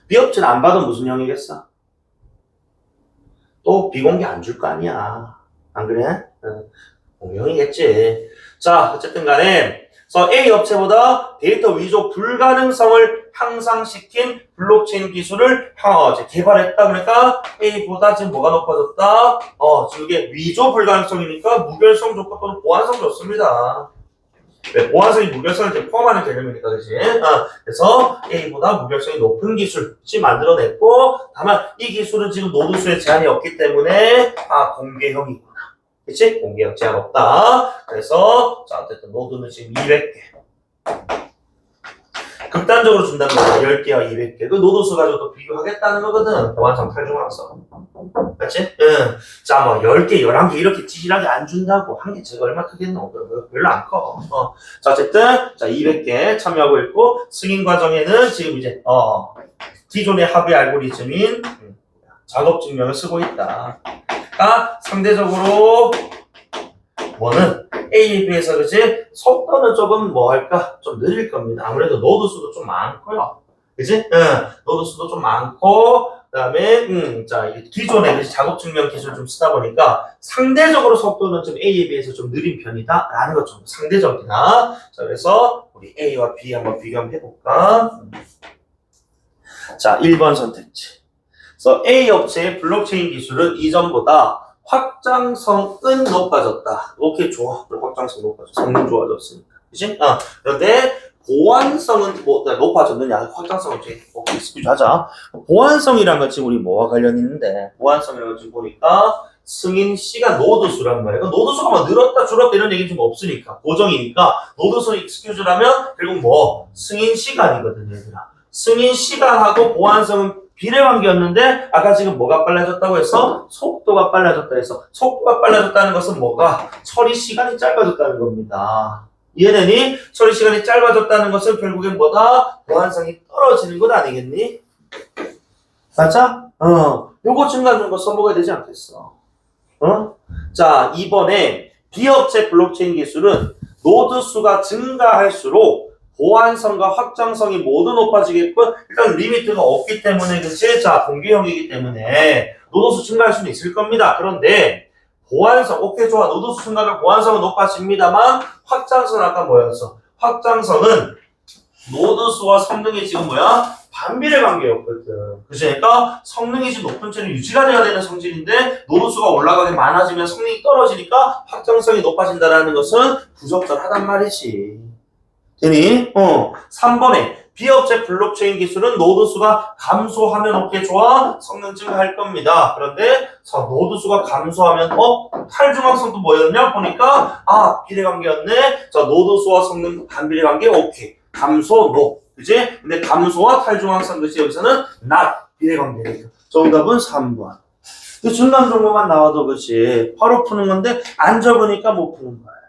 B업체는 안 받으면 무슨 형이겠어? 또 비공개 안 줄 거 아니야. 안 그래? 공룡이겠지. 자, 어쨌든 간에 그래서 A 업체보다 데이터 위조 불가능성을 향상시킨 블록체인 기술을 개발했다. 그러니까 A보다 지금 뭐가 높아졌다? 지금 이게 위조 불가능성이니까 무결성 조건 또는 보안성 좋습니다. 왜? 보안성이 무결성을 이제 포함하는 개념이니까, 그치? 그래서 A보다 무결성이 높은 기술을 만들어냈고, 다만 이 기술은 지금 노드 수에 제한이 없기 때문에 공개형이구나. 그치? 공개형 제한 없다. 그래서 자, 어쨌든 노드는 지금 200개. 극단적으로 준다는 거야. 10개와 200개. 그 노드 수 가지고 또 비교하겠다는 거거든. 보안성 탈중앙성. 맞지? 응. 자, 뭐 10개, 11개 이렇게 찌질하게 안 준다고. 한 개 제가 얼마 크겠노? 별로 안 커. 자, 어쨌든 자, 200개 참여하고 있고 승인 과정에는 지금 이제 기존의 합의 알고리즘인 작업 증명을 쓰고 있다. 상대적으로 뭐는 A에 비해서 그치? 속도는 조금 뭐 할까? 좀 느릴 겁니다. 아무래도 노드 수도 좀 많고요. 그치? 노드 수도 좀 많고 그 다음에 자, 기존의 작업 증명 기술 좀 쓰다 보니까 상대적으로 속도는 좀 A에 비해서 좀 느린 편이다 라는 것 좀 상대적이다. 자, 그래서 우리 A와 B 한번 비교 한번 해볼까? 자, 1번 선택지. 그래서 A 업체의 블록체인 기술은 이전보다 확장성은 높아졌다. 오케이, 좋아. 확장성 높아졌어. 성능 좋아졌으니까. 그치? 그런데 보안성은 높아졌느냐? 확장성은 이제 익스큐즈 하자. 보안성이란 건 지금 우리 뭐와 관련 있는데, 보안성이라는 건 지금 보니까 승인 시간 노드 수란 말이야. 노드 수가 뭐 늘었다 줄었다 이런 얘기는 좀 없으니까. 고정이니까 노드 수 익스큐즈라면 결국 뭐 승인 시간이거든, 얘들아. 승인 시간하고 보완성은 비례관계였는데 아까 지금 뭐가 빨라졌다고 해서 속도가 빨라졌다 해서 속도가 빨라졌다는 것은 뭐가 처리 시간이 짧아졌다는 겁니다. 이해되니? 처리 시간이 짧아졌다는 것은 결국엔 뭐다? 보완성이 떨어지는 것 아니겠니? 맞아? 요거 증가하는 거 써먹어야 되지 않겠어? 자, 이번에 비업체 블록체인 기술은 노드 수가 증가할수록 보안성과 확장성이 모두 높아지겠고 일단 리미트가 없기 때문에 그치? 자, 공개형이기 때문에 노드 수 증가할 수는 있을 겁니다. 그런데 보안성, 오케이 좋아. 노드 수 증가하면 보안성은 높아집니다만 확장성은 아까 뭐였어? 확장성은 노드 수와 성능이 지금 뭐야? 반비례 관계였거든. 그러니까 성능이 지금 높은 채는 유지가 돼야 되는 성질인데 노드 수가 올라가게 많아지면 성능이 떨어지니까 확장성이 높아진다는 것은 부적절하단 말이지. 되니? 3번에 비업체 블록체인 기술은 노드 수가 감소하면 오케이 좋아? 성능 증가할 겁니다. 그런데 자, 노드 수가 감소하면 탈중앙성도 뭐였냐? 보니까 비례관계였네. 자, 노드 수와 성능 반비례관계 오케이. 감소 노. 그치? 근데 감소와 탈중앙성 그치? 여기서는 not 비례관계니까. 정답은 3번. 중간 정보만 나와도 그치? 바로 푸는 건데 안 적으니까 못 푸는 거예요.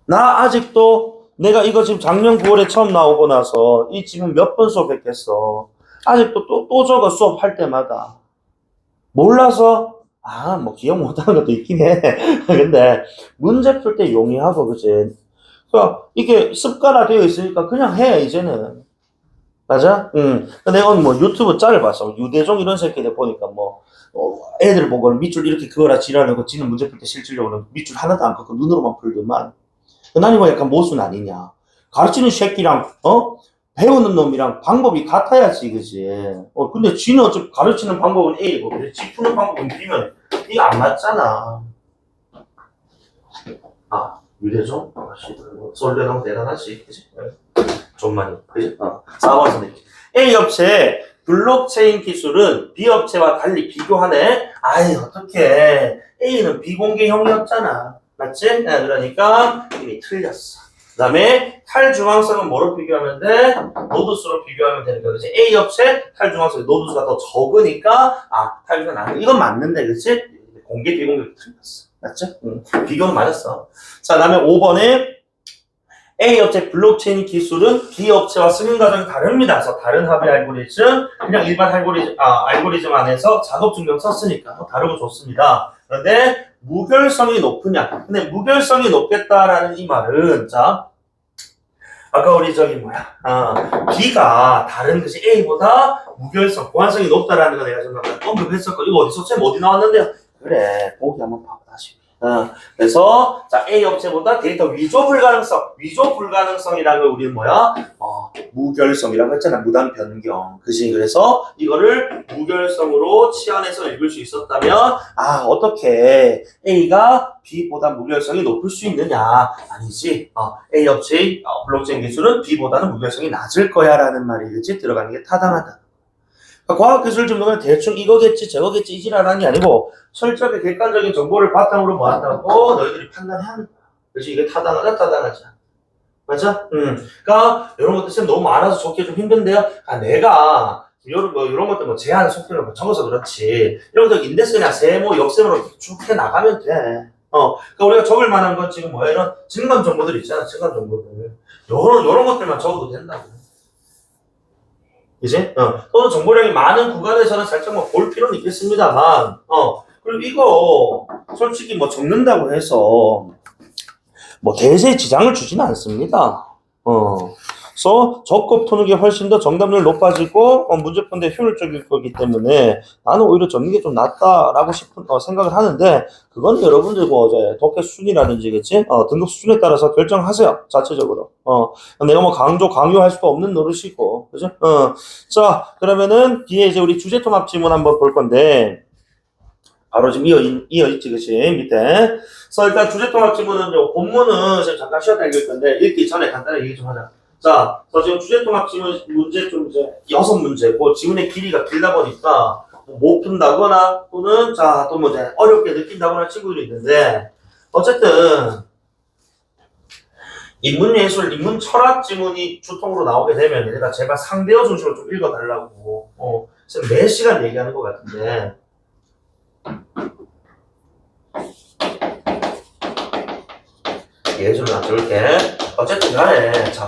나 아직도 내가 이거 지금 작년 9월에 처음 나오고 나서 이 지금 몇 번 수업했겠어. 아직도 또 적어 수업할 때마다. 몰라서 뭐 기억 못하는 것도 있긴 해. 근데 문제 풀 때 용이하고 그치? 그러니까 이게 습관화되어 있으니까 그냥 해 이제는. 맞아? 내가 오늘 뭐 유튜브 짤을 봤어. 유대종 이런 새끼들 보니까 애들 보고 밑줄 이렇게 그어라 지랄하고 지는 문제 풀 때 실질적으로 밑줄 하나도 안 긋고 눈으로만 풀더만. 난 이거 약간 모순 아니냐. 가르치는 새끼랑 배우는 놈이랑 방법이 같아야지 그지. 근데 지는 어차피 가르치는 방법은 A고 지 푸는 방법은 B면 이거 안 맞잖아. 유대종? 솔레동 대단하지 그지. 좀만이 그지. 4번 선생님. A 업체 블록체인 기술은 B 업체와 달리 비교하네. 어떡해. A는 비공개형이었잖아. 맞지? 그러니까 이미 틀렸어. 그 다음에 탈중앙성은 뭐로 비교하면 돼? 노드수로 비교하면 되니까 그치? A 업체 탈중앙성이 노드수가 더 적으니까 탈중앙 안 돼. 이건 맞는데 그치? 공개 비공개 틀렸어. 맞죠? 비교는 맞았어. 자, 그 다음에 5번에 A 업체 블록체인 기술은 B 업체와 승인 과정이 다릅니다. 그래서 다른 합의 알고리즘, 그냥 일반 알고리즘 안에서 작업 증명 썼으니까 다르고 좋습니다. 그런데 무결성이 높으냐? 근데 무결성이 높겠다라는 이 말은 자, 아까 우리 B가 다른 것이 A보다 무결성, 보안성이 높다라는 거 내가 지금 언급했었고 이거 어디서 쌤 어디 나왔는데요? 그래, 보기 한번 봐봐 다시. 그래서 자 A 업체보다 데이터 위조 불가능성이라는 걸 우리는 무결성이라고 했잖아. 무단 변경. 그지? 그래서 이거를 무결성으로 치환해서 읽을 수 있었다면 어떻게 A가 B보다 무결성이 높을 수 있느냐? 아니지. A 업체의 블록체인 기술은 B보다는 무결성이 낮을 거야 라는 말이 그치? 들어가는 게 타당하다. 과학기술 증명은 대충 이거겠지 저거겠지 이지라는 게 아니고 철저하게 객관적인 정보를 바탕으로 모았다고 너희들이 판단해야 한다. 그래서 이게 타당하다 타당하지 않다. 맞아? 그러니까 이런 것들 쌤 너무 많아서 적기 좀 힘든데요. 내가 이런 것들 제한 속도를 적어서 그렇지. 이런 것들 인덱스 그냥 세모 역세모로 쭉 해 나가면 돼. 그러니까 우리가 적을 만한 건 지금 이런 증감 정보들 있잖아. 증감 정보들. 요런 것들만 적어도 된다고. 그지? 또는 정보량이 많은 구간에서는 살짝 볼 필요는 있겠습니다만, 그리고 이거, 솔직히 적는다고 해서, 대세에 지장을 주지는 않습니다. 그래서 적법 푸는 게 훨씬 더 정답률 높아지고, 문제 푸는데 효율적일 거기 때문에, 나는 오히려 적는 게 좀 낫다라고 생각을 하는데, 그건 여러분들 이제 독해 수준이라든지, 그치? 등급 수준에 따라서 결정하세요. 자체적으로. 내가 강요할 수도 없는 노릇이고, 그죠? 자, 그러면은, 뒤에 이제 우리 주제통합 지문 한번 볼 건데, 바로 지금 이어있지, 그치? 밑에. 그래서 일단 주제통합 지문은, 본문은 지금 잠깐 쉬었다 읽을 건데, 읽기 전에 간단하게 얘기 좀 하자. 자, 지금 주제통합 지문 문제 좀 이제 6문제고, 지문의 길이가 길다 보니까, 못 푼다거나, 또는, 또 이제 어렵게 느낀다거나 친구들이 있는데, 어쨌든, 인문예술, 인문철학 지문이 주통으로 나오게 되면 얘들아 제발 상대어 중심으로 좀 읽어달라고. 지금 4시간 얘기하는 것 같은데. 예술을 안 줄게. 어쨌든 간에, 자,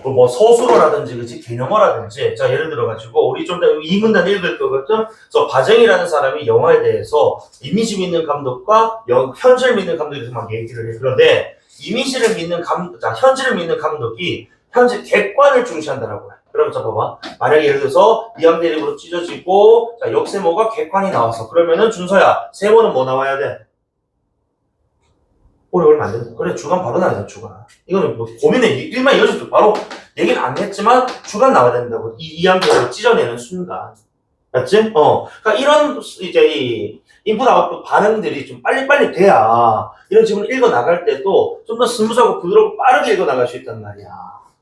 뭐 서술어라든지, 그치, 개념어라든지, 자, 예를 들어가지고, 우리 좀 더 이 문단 읽을 거거든? 그래서 바정이라는 사람이 영화에 대해서 이미지 믿는 감독과 현실 믿는 감독에서 막 얘기를 해. 그런데, 이미지를 믿는 자, 현실을 믿는 감독이 현재 객관을 중시한다라고 해. 그럼 자, 봐봐. 만약에 예를 들어서 이항 대립으로 찢어지고, 자, 역세모가 객관이 나왔어. 그러면은 준서야, 세모는 뭐 나와야 돼? 오래 걸리면 안 된다. 그래, 주간 바로 나야 돼, 주간. 이거는 뭐 고민해. 일만 여집도 바로 얘기는 안 했지만 주간 나와야 된다고. 이항대로 찢어내는 순간. 맞지? 그러니까 이런 이제 이 인풋 아웃풋 반응들이 좀 빨리빨리 돼야 이런 지문을 읽어 나갈 때도 좀 더 스무스하고 부드럽고 빠르게 읽어 나갈 수 있단 말이야.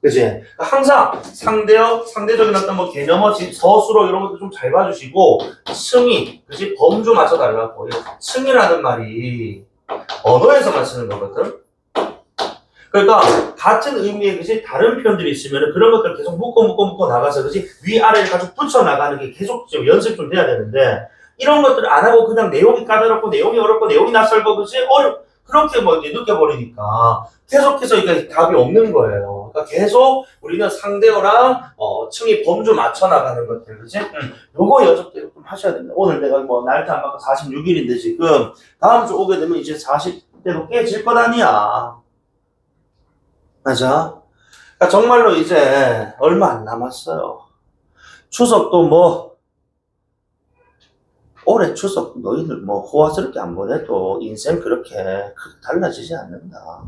그지? 그러니까 항상 상대적인 어떤 뭐 개념어, 서술어 이런 것도 좀 잘 봐주시고, 승의, 그지? 범주 맞춰달라고. 승의라는 말이 언어에서만 쓰는 거거든. 그러니까 같은 의미의 그지 다른 표현들이 있으면 그런 것들 계속 묶어 나가서 그지 위아래를 가지고 붙여 나가는 게 계속 좀 연습 좀 돼야 되는데 이런 것들을 안 하고 그냥 내용이 까다롭고 내용이 어렵고 내용이 낯설고 그지 그렇게 뭐 이제 느껴버리니까 계속해서 이게 답이 없는 거예요. 그러니까 계속 우리는 상대어랑 층이 범주 맞춰 나가는 것들 그지? 요거 연습대로 좀 하셔야 됩니다. 오늘 내가 뭐 날짜 안 바꿔 46일인데 지금 다음 주 오게 되면 이제 40대로 깨질 것 아니야. 맞아? 그러니까 정말로 이제 얼마 안 남았어요. 추석도 뭐 올해 추석 너희들 뭐 호화스럽게 안 보내도 인생 그렇게 크게 달라지지 않는다.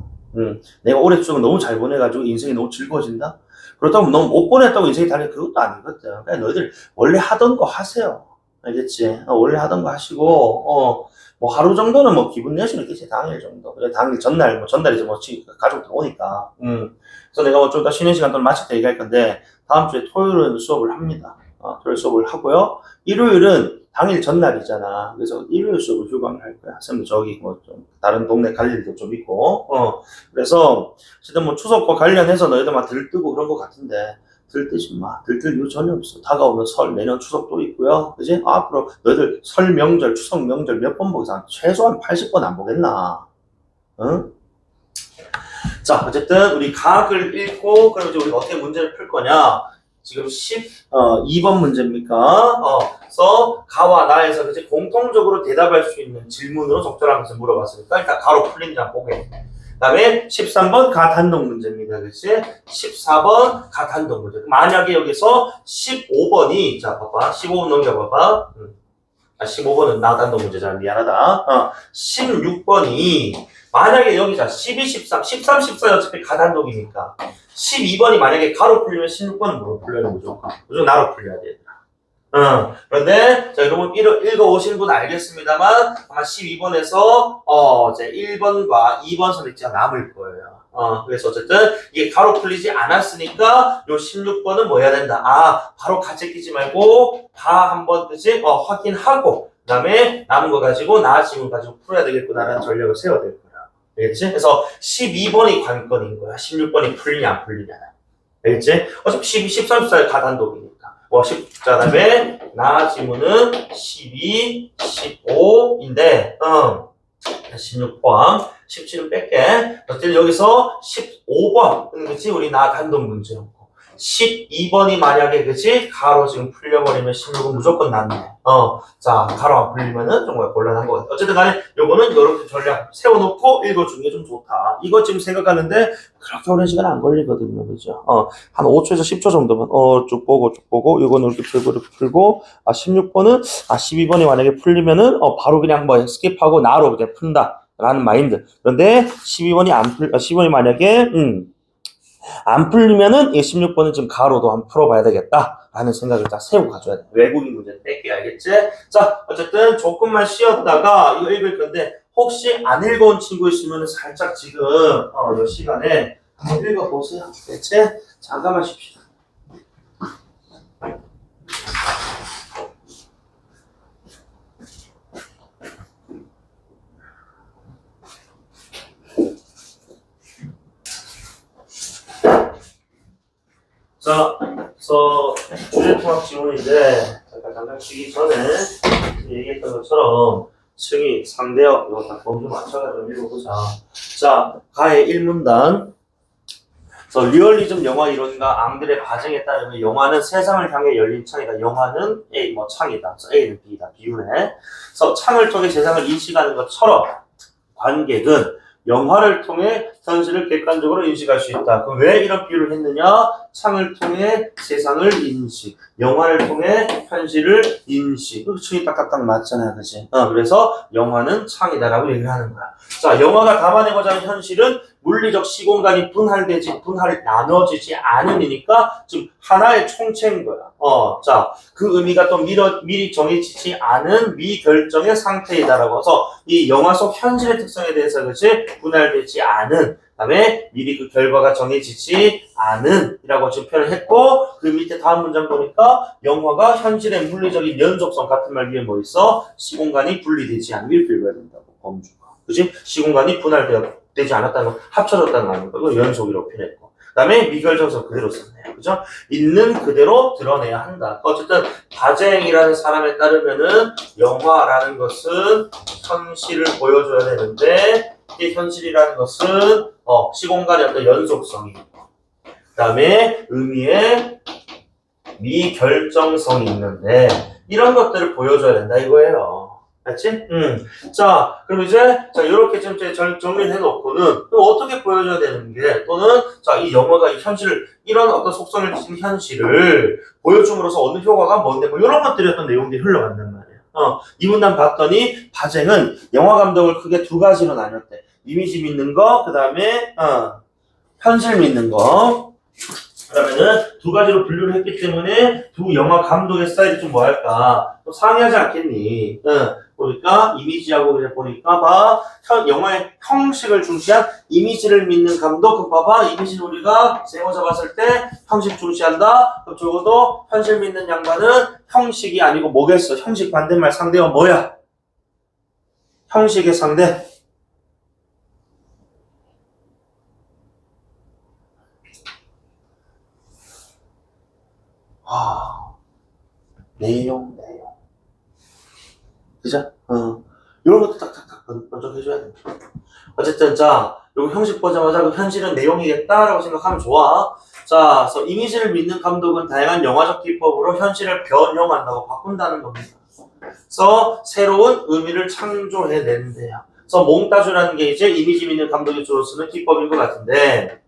내가 올해 추석 너무 잘 보내가지고 인생이 너무 즐거워진다? 그렇다고 너무 못 보냈다고 인생이 달라질 그것도 아니거든. 그냥 너희들 원래 하던 거 하세요. 알겠지? 원래 하던 거 하시고, 뭐 하루 정도는 뭐 기분 내시는 있겠지. 당일 정도. 그래, 당일 전날, 뭐 전날이지 뭐 가족들 오니까. 그래서 내가 뭐 좀 더 쉬는 시간 동안 마칠 때 얘기할 건데, 다음 주에 토요일은 수업을 합니다. 토요일 수업을 하고요. 일요일은 당일 전날이잖아. 그래서 일요일 수업을 휴강을 할 거야. 쌤도 저기 뭐 좀 다른 동네 갈 일도 좀 있고, 그래서 어쨌든 뭐 추석과 관련해서 너희들 막 들뜨고 그런 것 같은데 들뜨지 마. 들뜰 이유 전혀 없어. 다가오는 설, 내년 추석 또 있고요. 그지? 앞으로 너희들 설 명절, 추석 명절 몇 번 보겠어? 최소한 80번 안 보겠나? 응? 자, 어쨌든 우리 가학을 읽고 그럼 이제 우리가 어떻게 문제를 풀 거냐? 지금 12번 문제입니까? 그래서 가와 나에서 그치? 공통적으로 대답할 수 있는 질문으로 적절한 것을 물어봤으니까 일단 가로 풀린지 한번 보게. 그 다음에 13번 가단독 문제입니다. 그치? 14번 가단독 문제. 만약에 여기서 15번이, 자, 봐봐. 15번 넘겨봐봐. 15번은 나단독 문제잖아. 미안하다. 16번이, 만약에 여기 자, 12, 13, 13, 14는 어차피 가단독이니까. 12번이 만약에 가로 풀리면 16번은 뭐로 풀려요? 무조건 나로 풀려야 돼. 그런데, 자, 여러분, 읽어오신 분 알겠습니다만, 아마 12번에서, 이제 1번과 2번 선택지가 남을 거예요. 그래서 어쨌든, 이게 가로 풀리지 않았으니까, 요 16번은 뭐 해야 된다? 바로 같이 끼지 말고, 다 한번, 그치? 확인하고, 그 다음에 남은 거 가지고, 나 지문 가지고 풀어야 되겠구나라는 전략을 세워야 될 거야. 알겠지? 그래서 12번이 관건인 거야. 16번이 풀리냐, 안 풀리냐. 알겠지? 어차피 12, 13, 14의 가단독이니까. 자, 다음에 나 지문은 12, 15인데 16 포함 17은 뺄게. 어쨌든 여기서 15번 그치? 우리 나 단독 문제였고 12번이 만약에 그치? 가로 지금 풀려버리면 16은 무조건 낫네. 자, 가로 안 풀리면은 정말 곤란한 것 같아. 어쨌든 간에 요거는 이렇게 전략 세워놓고 읽어주는 게 좀 좋다. 이거 지금 생각하는데 그렇게 오랜 시간 안 걸리거든요. 그죠? 한 5초에서 10초 정도만, 쭉 보고, 요거는 이렇게 풀고, 16번은, 12번이 만약에 풀리면은, 바로 그냥 뭐 스킵하고 나로 그냥 푼다. 라는 마인드. 그런데 12번이 만약에, 안 풀리면은 이 16번은 지금 가로도 한번 풀어봐야 되겠다 라는 생각을 딱 세우고 가져야 돼. 외국인 문제는 뺄게 알겠지? 자, 어쨌든 조금만 쉬었다가 이거 읽을 건데 혹시 안 읽어온 친구 있으면 살짝 지금 이 시간에 한번 읽어보세요. 알겠지? 잠깐만 쉽시다. 자, 그래서 주제통합 지문인데 잠깐 치기 전에 얘기했던 것처럼 승희, 상대역 이거 다 범주 맞춰가지고 읽어보자. 자, 가의 1문단. 그래서 리얼리즘 영화 이론과 앙드레 바쟁에 따르면 영화는 세상을 향해 열린 창이다. 영화는 A, 창이다. 그래서 A는 B다. 비유네. 그래서 창을 통해 세상을 인식하는 것처럼 관객은 영화를 통해 현실을 객관적으로 인식할 수 있다. 그럼 왜 이런 비유를 했느냐? 창을 통해 세상을 인식, 영화를 통해 현실을 인식. 층이 딱딱딱 맞잖아요, 그치? 그래서 영화는 창이다라고 얘기를 하는 거야. 자, 영화가 담아내고자 하는 현실은 물리적 시공간이 나눠지지 않으니까 지금 하나의 총체인 거야. 자, 그 의미가 또 미리 정해지지 않은 미결정의 상태이다라고 해서 이 영화 속 현실의 특성에 대해서 그치? 분할되지 않은, 그다음에 미리 그 결과가 정해지지 않은 이라고 지금 표현을 했고, 그 밑에 다음 문장 보니까 영화가 현실의 물리적인 연속성 같은 말 위에 뭐 있어? 시공간이 분리되지 않은 이렇게 읽어야 된다고, 범주가. 그치? 시공간이 분할되지 않았다는 거, 합쳐졌다는 거 아닙니까? 그거 연속이라고 표현했고. 그 다음에 미결정성 그대로 썼네요. 그죠? 있는 그대로 드러내야 한다. 어쨌든 바쟁이라는 사람에 따르면은 영화라는 것은 현실을 보여줘야 되는데, 이 현실이라는 것은 시공간의 어떤 연속성이 있고, 그 다음에 의미의 미결정성이 있는데 이런 것들을 보여줘야 된다 이거예요. 알지? 자, 그럼 이제 이렇게 지금 정리를 해놓고는 어떻게 보여줘야 되는 게, 또는 자, 이 영화가 이 현실을, 이런 어떤 속성을 지닌 현실을 보여줌으로써 얻는 효과가 뭔데, 뭐 이런 것들이 어떤 내용들이 흘러간단 말이에요. 이 문단 봤더니 바쟁은 영화 감독을 크게 두 가지로 나눴대. 이미지 믿는 거, 그 다음에 현실 믿는 거. 그러면은 두 가지로 분류를 했기 때문에 두 영화 감독의 스타일이 좀 뭐랄까 또 상이하지 않겠니? 보니까 이미지하고 이제 보니까 영화의 형식을 중시한 이미지를 믿는 감독. 그럼 봐봐, 이미지를 우리가 세워서 봤을 때 형식 중시한다. 그럼 적어도 현실 믿는 양반은 형식이 아니고 뭐겠어? 형식 반대말 상대가 뭐야? 형식의 상대. 내용. 그죠? 이런 것도 딱딱딱 먼저 해줘야 됩니다. 어쨌든, 자, 요거 형식 보자마자 그 현실은 내용이겠다라고 생각하면 좋아. 자, 그래서 이미지를 믿는 감독은 다양한 영화적 기법으로 현실을 변형한다고 바꾼다는 겁니다. 그래서 새로운 의미를 창조해낸대요. 그래서 몽타주라는 게 이제 이미지 믿는 감독이 주로 쓰는 기법인 것 같은데,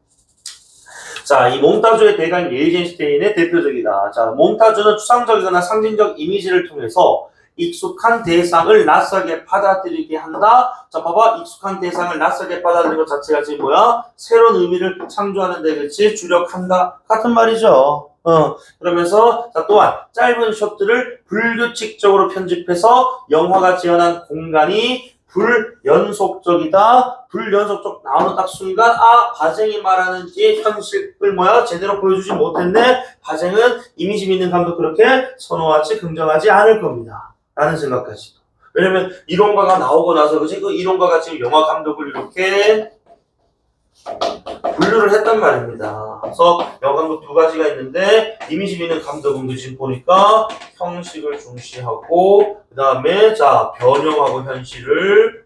자, 이 몽타주의 대가인 예이젠슈테인의 대표적이다. 자, 몽타주는 추상적이거나 상징적 이미지를 통해서 익숙한 대상을 낯설게 받아들이게 한다. 자, 봐봐. 익숙한 대상을 낯설게 받아들이는 것 자체가 지금 뭐야? 새로운 의미를 창조하는 데 그치? 주력한다. 같은 말이죠. 그러면서, 자, 또한 짧은 숏들을 불규칙적으로 편집해서 영화가 재현한 공간이 불연속적이다. 불연속적 나오는 딱 순간, 바쟁이 말하는 게 현실을 뭐야? 제대로 보여주지 못했네. 바쟁은 이미지 믿는 감독 그렇게 선호하지, 긍정하지 않을 겁니다. 라는 생각까지도. 왜냐면 이론가가 나오고 나서 그치? 그 이론가가 지금 영화 감독을 이렇게 분류를 했단 말입니다. 그래서 영화 감독 두 가지가 있는데, 이미지 믿는 감독은 지금 보니까 형식을 중시하고, 그 다음에 자, 변형하고 현실을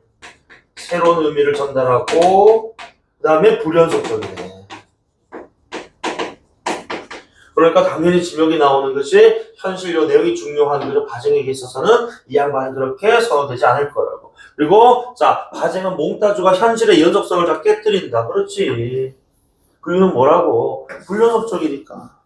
새로운 의미를 전달하고, 그 다음에 불연속적이네. 그러니까 당연히 지명이 나오는 것이 현실요 내용이 중요한 거죠. 바쟁에게 있어서는 이 양반은 그렇게 선호되지 않을 거라고. 그리고 자, 바쟁은 몽타주가 현실의 연속성을 다 깨뜨린다. 그렇지. 그 이유는 뭐라고? 불연속적이니까.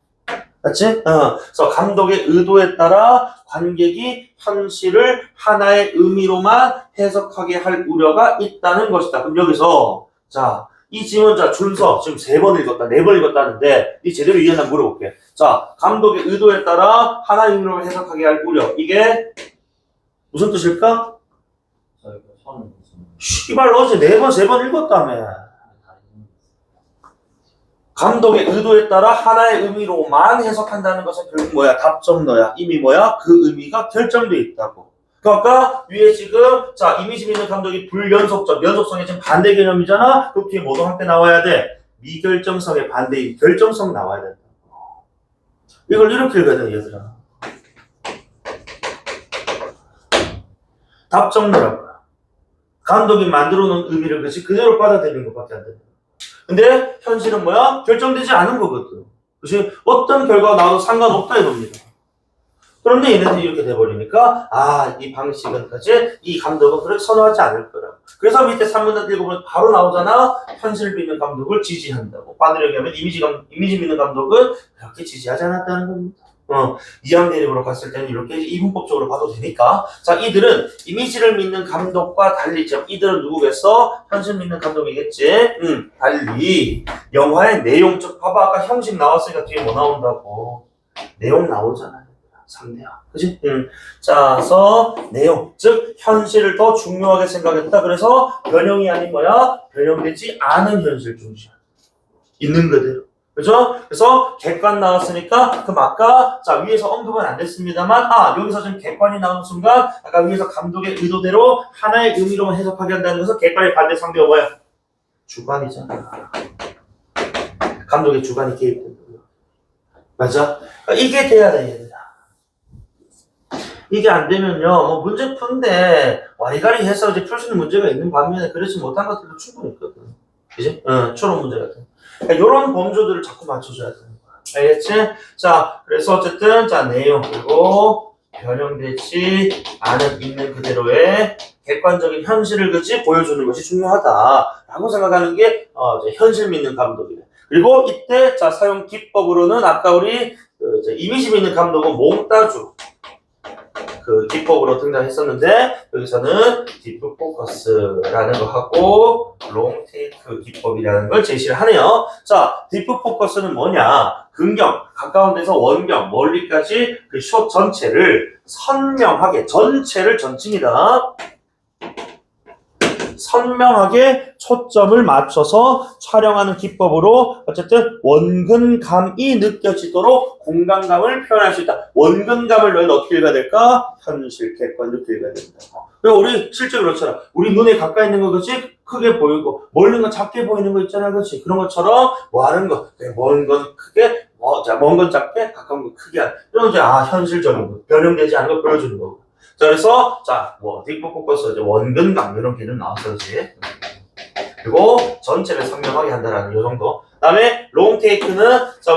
맞지? 그래서 감독의 의도에 따라 관객이 현실을 하나의 의미로만 해석하게 할 우려가 있다는 것이다. 그럼 여기서 자, 이 지문 자 준서 지금 3번 읽었다, 4번 읽었다는데 이 제대로 이해했나 물어볼게. 자, 감독의 의도에 따라 하나의 의미로 해석하게 할 우려. 이게 무슨 뜻일까? 씨발 어제 4번, 3번 읽었다며. 감독의 의도에 따라 하나의 의미로만 해석한다는 것은 결국 뭐야? 답점 너야. 이미 뭐야? 그 의미가 결정돼 있다고. 그러니까 위에 지금 자, 이미지 믿는 감독이 불연속적, 연속성의 지금 반대 개념이잖아. 그 뒤에 뭐도 함께 나와야 돼? 미결정성의 반대인 결정성 나와야 된다. 이걸 이렇게 읽어야 돼, 얘들아. 답정너라고. 감독이 만들어 놓은 의미를 그치 그대로 받아들이는 것밖에 안 된다. 근데 현실은 뭐야? 결정되지 않은 거거든. 그치? 어떤 결과가 나와도 상관없다 이겁니다. 그런데 얘네들이 이렇게 돼버리니까 이 방식은 그치? 이 감독은 그렇게 선호하지 않을 거라고. 그래서 밑에 3문단 읽어보면 바로 나오잖아. 현실 믿는 감독을 지지한다고. 반대로 얘기하면 이미지 믿는 감독은 그렇게 지지하지 않았다는 겁니다. 이항 대립으로 갔을 때는 이렇게 이분법적으로 봐도 되니까. 자, 이들은 이미지를 믿는 감독과 달리, 이들은 누구겠어? 현실 믿는 감독이겠지? 달리 영화의 내용, 즉 봐봐 아까 형식 나왔으니까 뒤에 뭐 나온다고? 내용 나오잖아. 상대야. 그치? 자, 그래서 내용, 즉 현실을 더 중요하게 생각했다. 그래서 변형이 아닌 거야? 변형되지 않은 현실 중심. 있는 그대로. 그죠? 그래서 객관 나왔으니까 그럼 아까 위에서 언급은 안 됐습니다만 여기서 지금 객관이 나오는 순간 아까 위에서 감독의 의도대로 하나의 의미로만 해석하게 한다는 것은 객관의 반대 상대가 뭐야? 주관이잖아. 감독의 주관이 개입된 거야. 맞아? 그러니까 이게 돼야 돼 얘들아. 이게 안 되면요 뭐 문제 푸는데 와리가리 해서 이제 풀 수 있는 문제가 있는 반면에 그렇지 못한 것들도 충분히 있거든. 그지? 초론 문제 같은. 그러니까 이런 범주들을 자꾸 맞춰줘야 되는 거야. 알겠지? 자, 그래서 어쨌든 내용 그리고 변형되지 않은 있는 그대로의 객관적인 현실을 그치 보여주는 것이 중요하다라고 생각하는 게 이제 현실 믿는 감독이래. 그리고 이때 사용 기법으로는 아까 우리 이미지 믿는 감독은 몽따주 그 기법으로 등장했었는데 여기서는 딥 포커스라는 거 하고 롱 테이크 기법이라는 걸 제시를 하네요. 자, 딥 포커스는 뭐냐? 근경, 가까운 데서 원경, 멀리까지 그 숏 전체를 선명하게, 전체를 전칭이다. 선명하게 초점을 맞춰서 촬영하는 기법으로 어쨌든 원근감이 느껴지도록 공간감을 표현할 수 있다. 원근감을 너희는 어떻게 읽어야 될까? 현실, 객관 이렇게 읽어야 된다. 그리고 우리 실제로 그렇잖아. 우리 눈에 가까이 있는 거 그치? 크게 보이고 멀리 건 작게 보이는 거 있잖아. 그치? 그런 것처럼 뭐 하는 거. 먼 건 크게, 먼 건 작게, 가까운 건 크게 하는. 이런 이제 현실적인 거. 변형되지 않은 걸 보여주는 거고. 자, 그래서, 딥 포커스, 이제 원근감, 이런 개념 나왔어, 그치? 그리고 전체를 선명하게 한다라는 요 정도. 그 다음에, 롱 테이크는,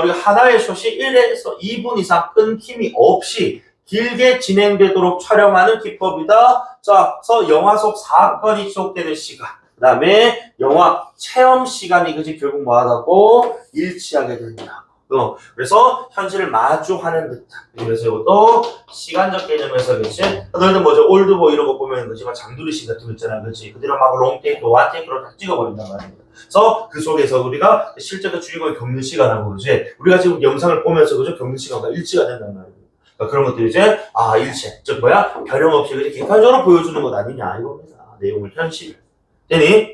우리가 하나의 숏이 1에서 2분 이상 끊김이 없이 길게 진행되도록 촬영하는 기법이다. 자, 그래서 영화 속 사건이 지속되는 시간. 그 다음에, 영화 체험 시간이, 그치? 결국 뭐 하다고? 일치하게 된다. 그래서 현실을 마주하는 듯한. 그래서 이것도 시간적 개념에서 그치? 너희들 뭐죠? 올드보이 이런 거 보면 그지만 장두리씬 같은 거 있잖아. 그치? 그대로 막 롱테이크, 와테이크로 다 찍어버린단 말입니다. 그래서 그 속에서 우리가 실제 그 주인공이 겪는 시간하고 그치? 우리가 지금 영상을 보면서 그죠? 겪는 시간과 일치가 된단 말입니다. 그러니까 그런 것들이 이제 일체. 즉 뭐야? 변형 없이 그치? 객관적으로 보여주는 것 아니냐 이겁니다. 내용을 현실. 되니?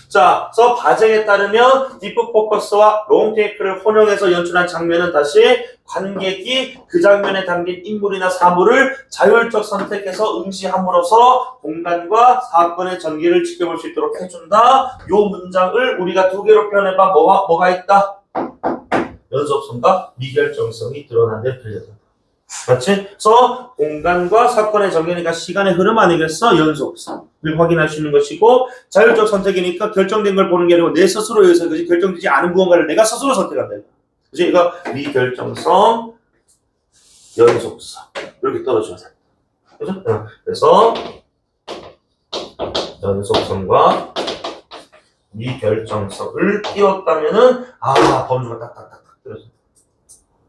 자, 그래서 과정에 따르면 딥 포커스와 롱 테이크를 혼용해서 연출한 장면은 다시 관객이 그 장면에 담긴 인물이나 사물을 자율적 선택해서 응시함으로써 공간과 사건의 전개를 지켜볼 수 있도록 해준다. 요 문장을 우리가 두 개로 표현해봐. 뭐가 있다? 연속성과 미결정성이 드러난 데 들려다. 맞지? 그래서 공간과 사건의 전개니까 시간의 흐름 아니겠어? 연속성을 확인할 수 있는 것이고 자율적 선택이니까 결정된 걸 보는 게 아니고 내 스스로 여기서 그지 결정되지 않은 무언가를 내가 스스로 선택한다. 그지? 이거 미결정성, 연속성 이렇게 떨어져야 돼. 그죠? 그래서 연속성과 미결정성을 띄웠다면은 범주가 딱딱딱 떨어져.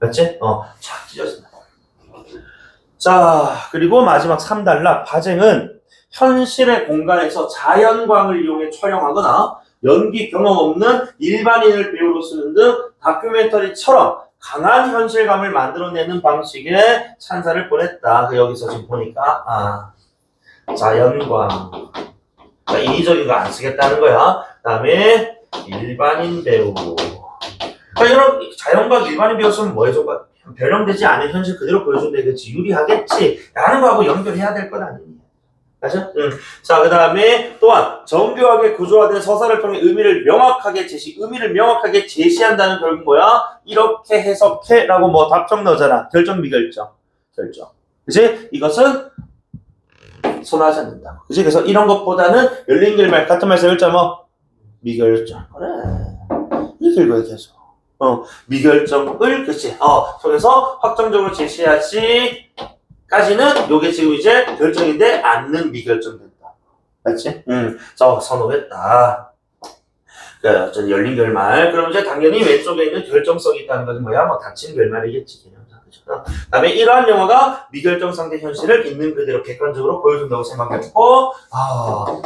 맞지? 착 찢어진다. 자, 그리고 마지막 3단락 과정은 현실의 공간에서 자연광을 이용해 촬영하거나 연기 경험 없는 일반인을 배우로 쓰는 등 다큐멘터리처럼 강한 현실감을 만들어내는 방식의 찬사를 보냈다. 여기서 지금 보니까 자연광 인위적인 거 안 쓰겠다는 거야. 그 다음에 일반인 배우 이런 자연광 일반인 배우 쓰면 뭐 해줘? 변형되지 않은 현실 그대로 보여준다 이거지. 유리하겠지 라는 거하고 연결해야 될 건 아니냐. 맞아? 자, 그 다음에 또한 정교하게 구조화된 서사를 통해 의미를 명확하게 제시한다는 결국 뭐야? 이렇게 해석해 라고 뭐 답정 넣잖아. 결정, 미결정. 결정. 그치? 이것은 선호하지 않는다. 그치? 그래서 이런 것보다는 열린 결말, 같은 말씀 글자 뭐? 미결정. 그래. 이렇게 읽어야 계속. 미결정을, 그치? 통해서 확정적으로 제시하지, 까지는 요게 지금 이제 결정인데 않는 미결정 된다. 맞지? 저 선호했다. 그 열린 결말. 그럼 이제 당연히 왼쪽에 있는 결정성이 있다는 것은 뭐야? 뭐 닫힌 결말이겠지. 그다음에 이러한 영화가 미결정 상대 현실을 있는 그대로 객관적으로 보여준다고 생각했고,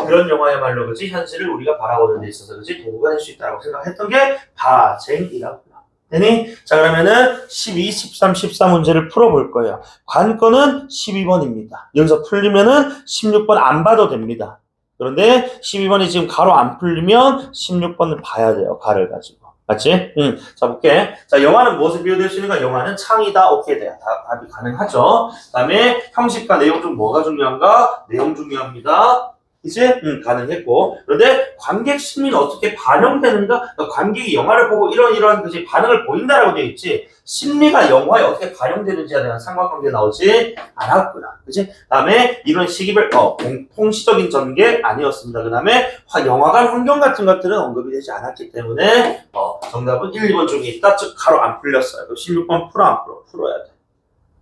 그런 영화야말로 그지 현실을 우리가 바라보는 데 있어서 그지 도구가 될 수 있다고 생각했던 게 바쟁이라고. 되니? 자, 그러면은 12, 13, 14문제를 풀어볼 거예요. 관건은 12번입니다. 여기서 풀리면은 16번 안 봐도 됩니다. 그런데 12번이 지금 가로 안 풀리면 16번을 봐야 돼요. 가를 가지고. 맞지? 자, 볼게. 자, 영화는 무엇을 비유될 수 있는가? 영화는 창이다. 오케이 돼요. 답이 가능하죠. 그 다음에 형식과 내용 중 뭐가 중요한가? 내용 중요합니다. 이제 가능했고, 그런데 관객 심리는 어떻게 반영되는가? 그러니까 관객이 영화를 보고 이러한 그지 반응을 보인다라고 되어 있지, 심리가 영화에 어떻게 반영되는지에 대한 상관관계 나오지 않았구나. 그지? 다음에 이런 시기별 공통시적인 전개 아니었습니다. 그 다음에 영화관 환경 같은 것들은 언급이 되지 않았기 때문에 정답은 1, 2번 중에 있다. 즉 가로 안 풀렸어요. 16번 풀어 안 풀어? 풀어야 돼.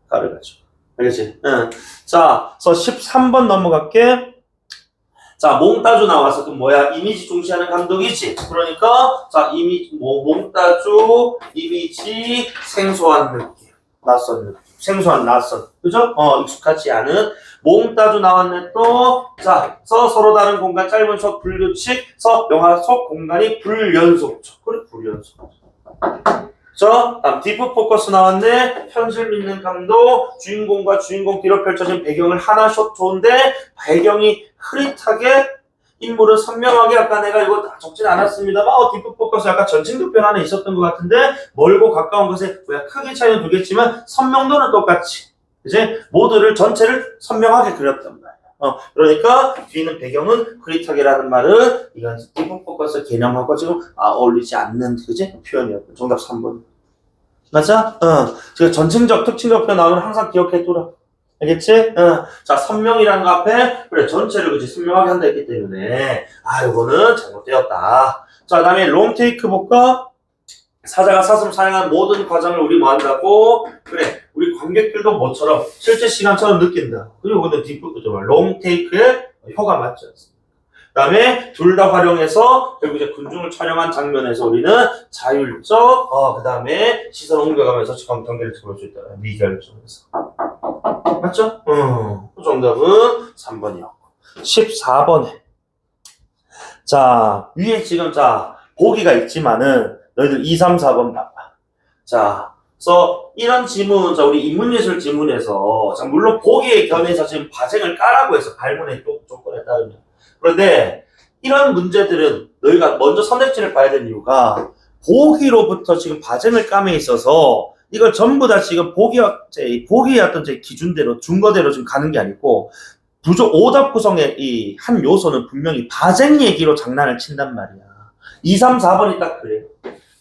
가를 가지고. 알겠지? 자, 그래서 13번 넘어갈게. 자, 몽따주 나와서 그럼 뭐야? 이미지 중시하는 감독이지. 그러니까 자, 몽따주 이미지 생소한 느낌, 낯선 느낌, 생소한 낯선, 그죠? 익숙하지 않은 몽따주 나왔네 또. 자, 서로 다른 공간, 짧은 숏 불규칙, 영화 속 공간이 불연속적. 그래, 불연속. 다음 딥 포커스 나왔네. 현실 믿는 감독, 주인공과 주인공 뒤로 펼쳐진 배경을 하나 숏 좋은데 배경이 흐릿하게, 인물은 선명하게, 아까 내가 이거 적진 않았습니다만 딥 포커스 약간 전칭도편 안에 있었던 것 같은데 멀고 가까운 것에 크게 차이는 두겠지만 선명도는 똑같이, 이제 모두를 전체를 선명하게 그렸단 말이야. 그러니까 뒤는 배경은 흐릿하게라는 말은 이건 딥 포커스 개념하고 지금 어울리지 않는 그지 표현이었고, 정답 3번. 맞아? 지금 전칭적, 특징적 표현 나오면 항상 기억해 두라. 알겠지? 자, 선명이라는 거 앞에, 그래, 전체를 그치, 선명하게 한다 했기 때문에, 이거는 잘못되었다. 자, 그 다음에 롱테이크 볼까? 사자가 사슴 사용한 모든 과정을 우리 뭐 한다고? 그래, 우리 관객들도 뭐처럼, 실제 시간처럼 느낀다. 그리고 근데 롱테이크에 효과 맞지 않습니까? 그 다음에 둘 다 활용해서 결국 이제 군중을 촬영한 장면에서 우리는 자율적, 그 다음에 시선 옮겨가면서 경계를 보일 수 있다. 미결정에서. 맞죠? 정답은 3번이었고. 14번에. 자, 위에 지금 보기가 있지만은 너희들 2, 3, 4번 봐봐. 자, 그래서 이런 지문, 우리 인문예술 지문에서, 물론 보기에 견해서 지금 과정을 까라고 해서 발문의 조건에 따르면. 그런데 이런 문제들은 너희가 먼저 선택지를 봐야 되는 이유가 보기로부터 지금 과정을 까매 있어서 이걸 전부 다 지금 보기의 어떤 기준대로, 준거대로 지금 가는 게 아니고, 오답 구성의 이 한 요소는 분명히 바쟁 얘기로 장난을 친단 말이야. 2, 3, 4번이 딱 그래요.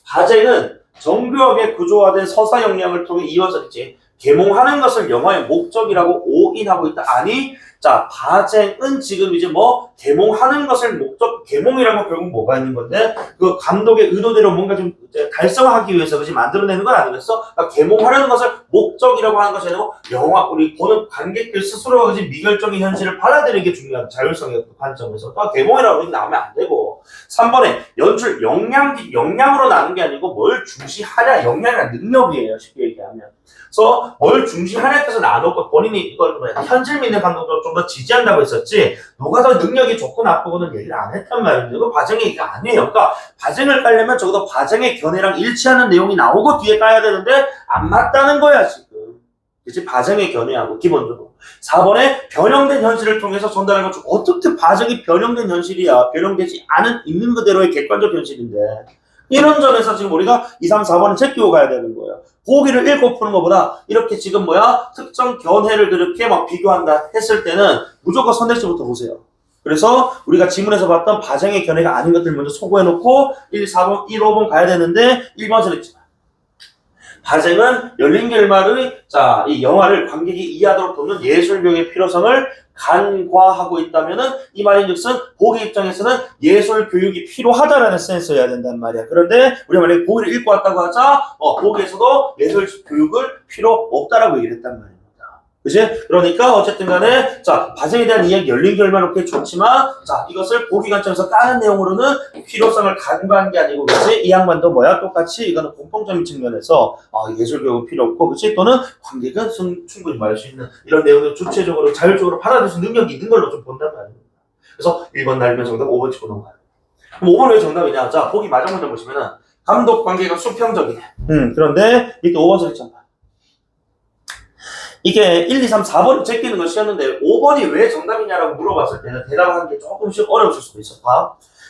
바쟁은 정교하게 구조화된 서사 역량을 통해 이어서 있지. 계몽하는 것을 영화의 목적이라고 오인하고 있다. 아니, 자, 바쟁은 지금 이제 계몽하는 것을 계몽이라는 건 결국 뭐가 있는 건데, 그 감독의 의도대로 뭔가 좀 달성하기 위해서 그지 만들어내는 건 아니겠어? 그러니까 계몽하려는 것을 목적이라고 하는 것이 아니고, 우리 보는 관객들 스스로가 그지 미결적인 현실을 받아들이는 게 중요하다. 자율성의 관점에서. 그러니까 계몽이라고 이렇게 나오면 안 되고. 3번에 연출 역량으로 나눈 게 아니고 뭘 중시하냐, 역량이란 능력이에요. 쉽게 얘기하면. 그래서 뭘 중시하냐에 따라서 나눴고, 본인이 이걸 현실 믿는 감독도 좀 더 지지한다고 했었지, 누가 더 능력이 좋고 나쁘고는 얘기를 안 했단 말이에요. 이거 과정의 얘기가 아니에요. 그러니까 과정을 깔려면 적어도 과정의 견해랑 일치하는 내용이 나오고 뒤에 까야 되는데 안 맞다는 거야 지금. 그치? 과정의 견해하고 기본적으로. 4번에 변형된 현실을 통해서 전달하는 건 어떻게 과정이 변형된 현실이야. 변형되지 않은 있는 그대로의 객관적 현실인데. 이런 점에서 지금 우리가 2, 3, 4번은 제끼고 가야 되는 거예요. 보기를 읽고 푸는 것보다 이렇게 지금 특정 견해를 그렇게 막 비교한다 했을 때는 무조건 선택지부터 보세요. 그래서 우리가 지문에서 봤던 바쟁의 견해가 아닌 것들 먼저 소구해놓고 1, 4번, 1, 5번 가야 되는데 1번 선택지. 바쟁은 열린 결말의 이 영화를 관객이 이해하도록 돕는 예술교육의 필요성을 간과하고 있다면은 이 말인즉슨 보기 입장에서는 예술 교육이 필요하다라는 센스여야 된단 말이야. 그런데 우리가 만약에 보기를 읽고 왔다고 하자, 보기에서도 예술 교육을 필요 없다라고 얘기를 했단 말이야. 그치? 그러니까 어쨌든 간에 바쟁에 대한 이야기 열린 결말은 좋지만 이것을 보기 관점에서 까는 내용으로는 필요성을 간과한 게 아니고 그치? 이 양반도 똑같이 이거는 공통점인 측면에서 예술교육은 필요 없고 그치? 또는 관객은 충분히 말할 수 있는 이런 내용을 주체적으로 자율적으로 받아들일 수 있는 능력이 있는 걸로 좀 본단 말입니다. 그래서 1번 날면 정답, 5번 치고 넘어가요. 그럼 5번 왜 정답이냐? 보기 마지막 문제 보시면은 감독 관계가 수평적이네. 그런데 이때 5번 설정. 이게 1, 2, 3, 4번을 제끼는 건 쉬웠는데 5번이 왜 정답이냐라고 물어봤을 때는 대답하는 게 조금씩 어려우실 수도 있어.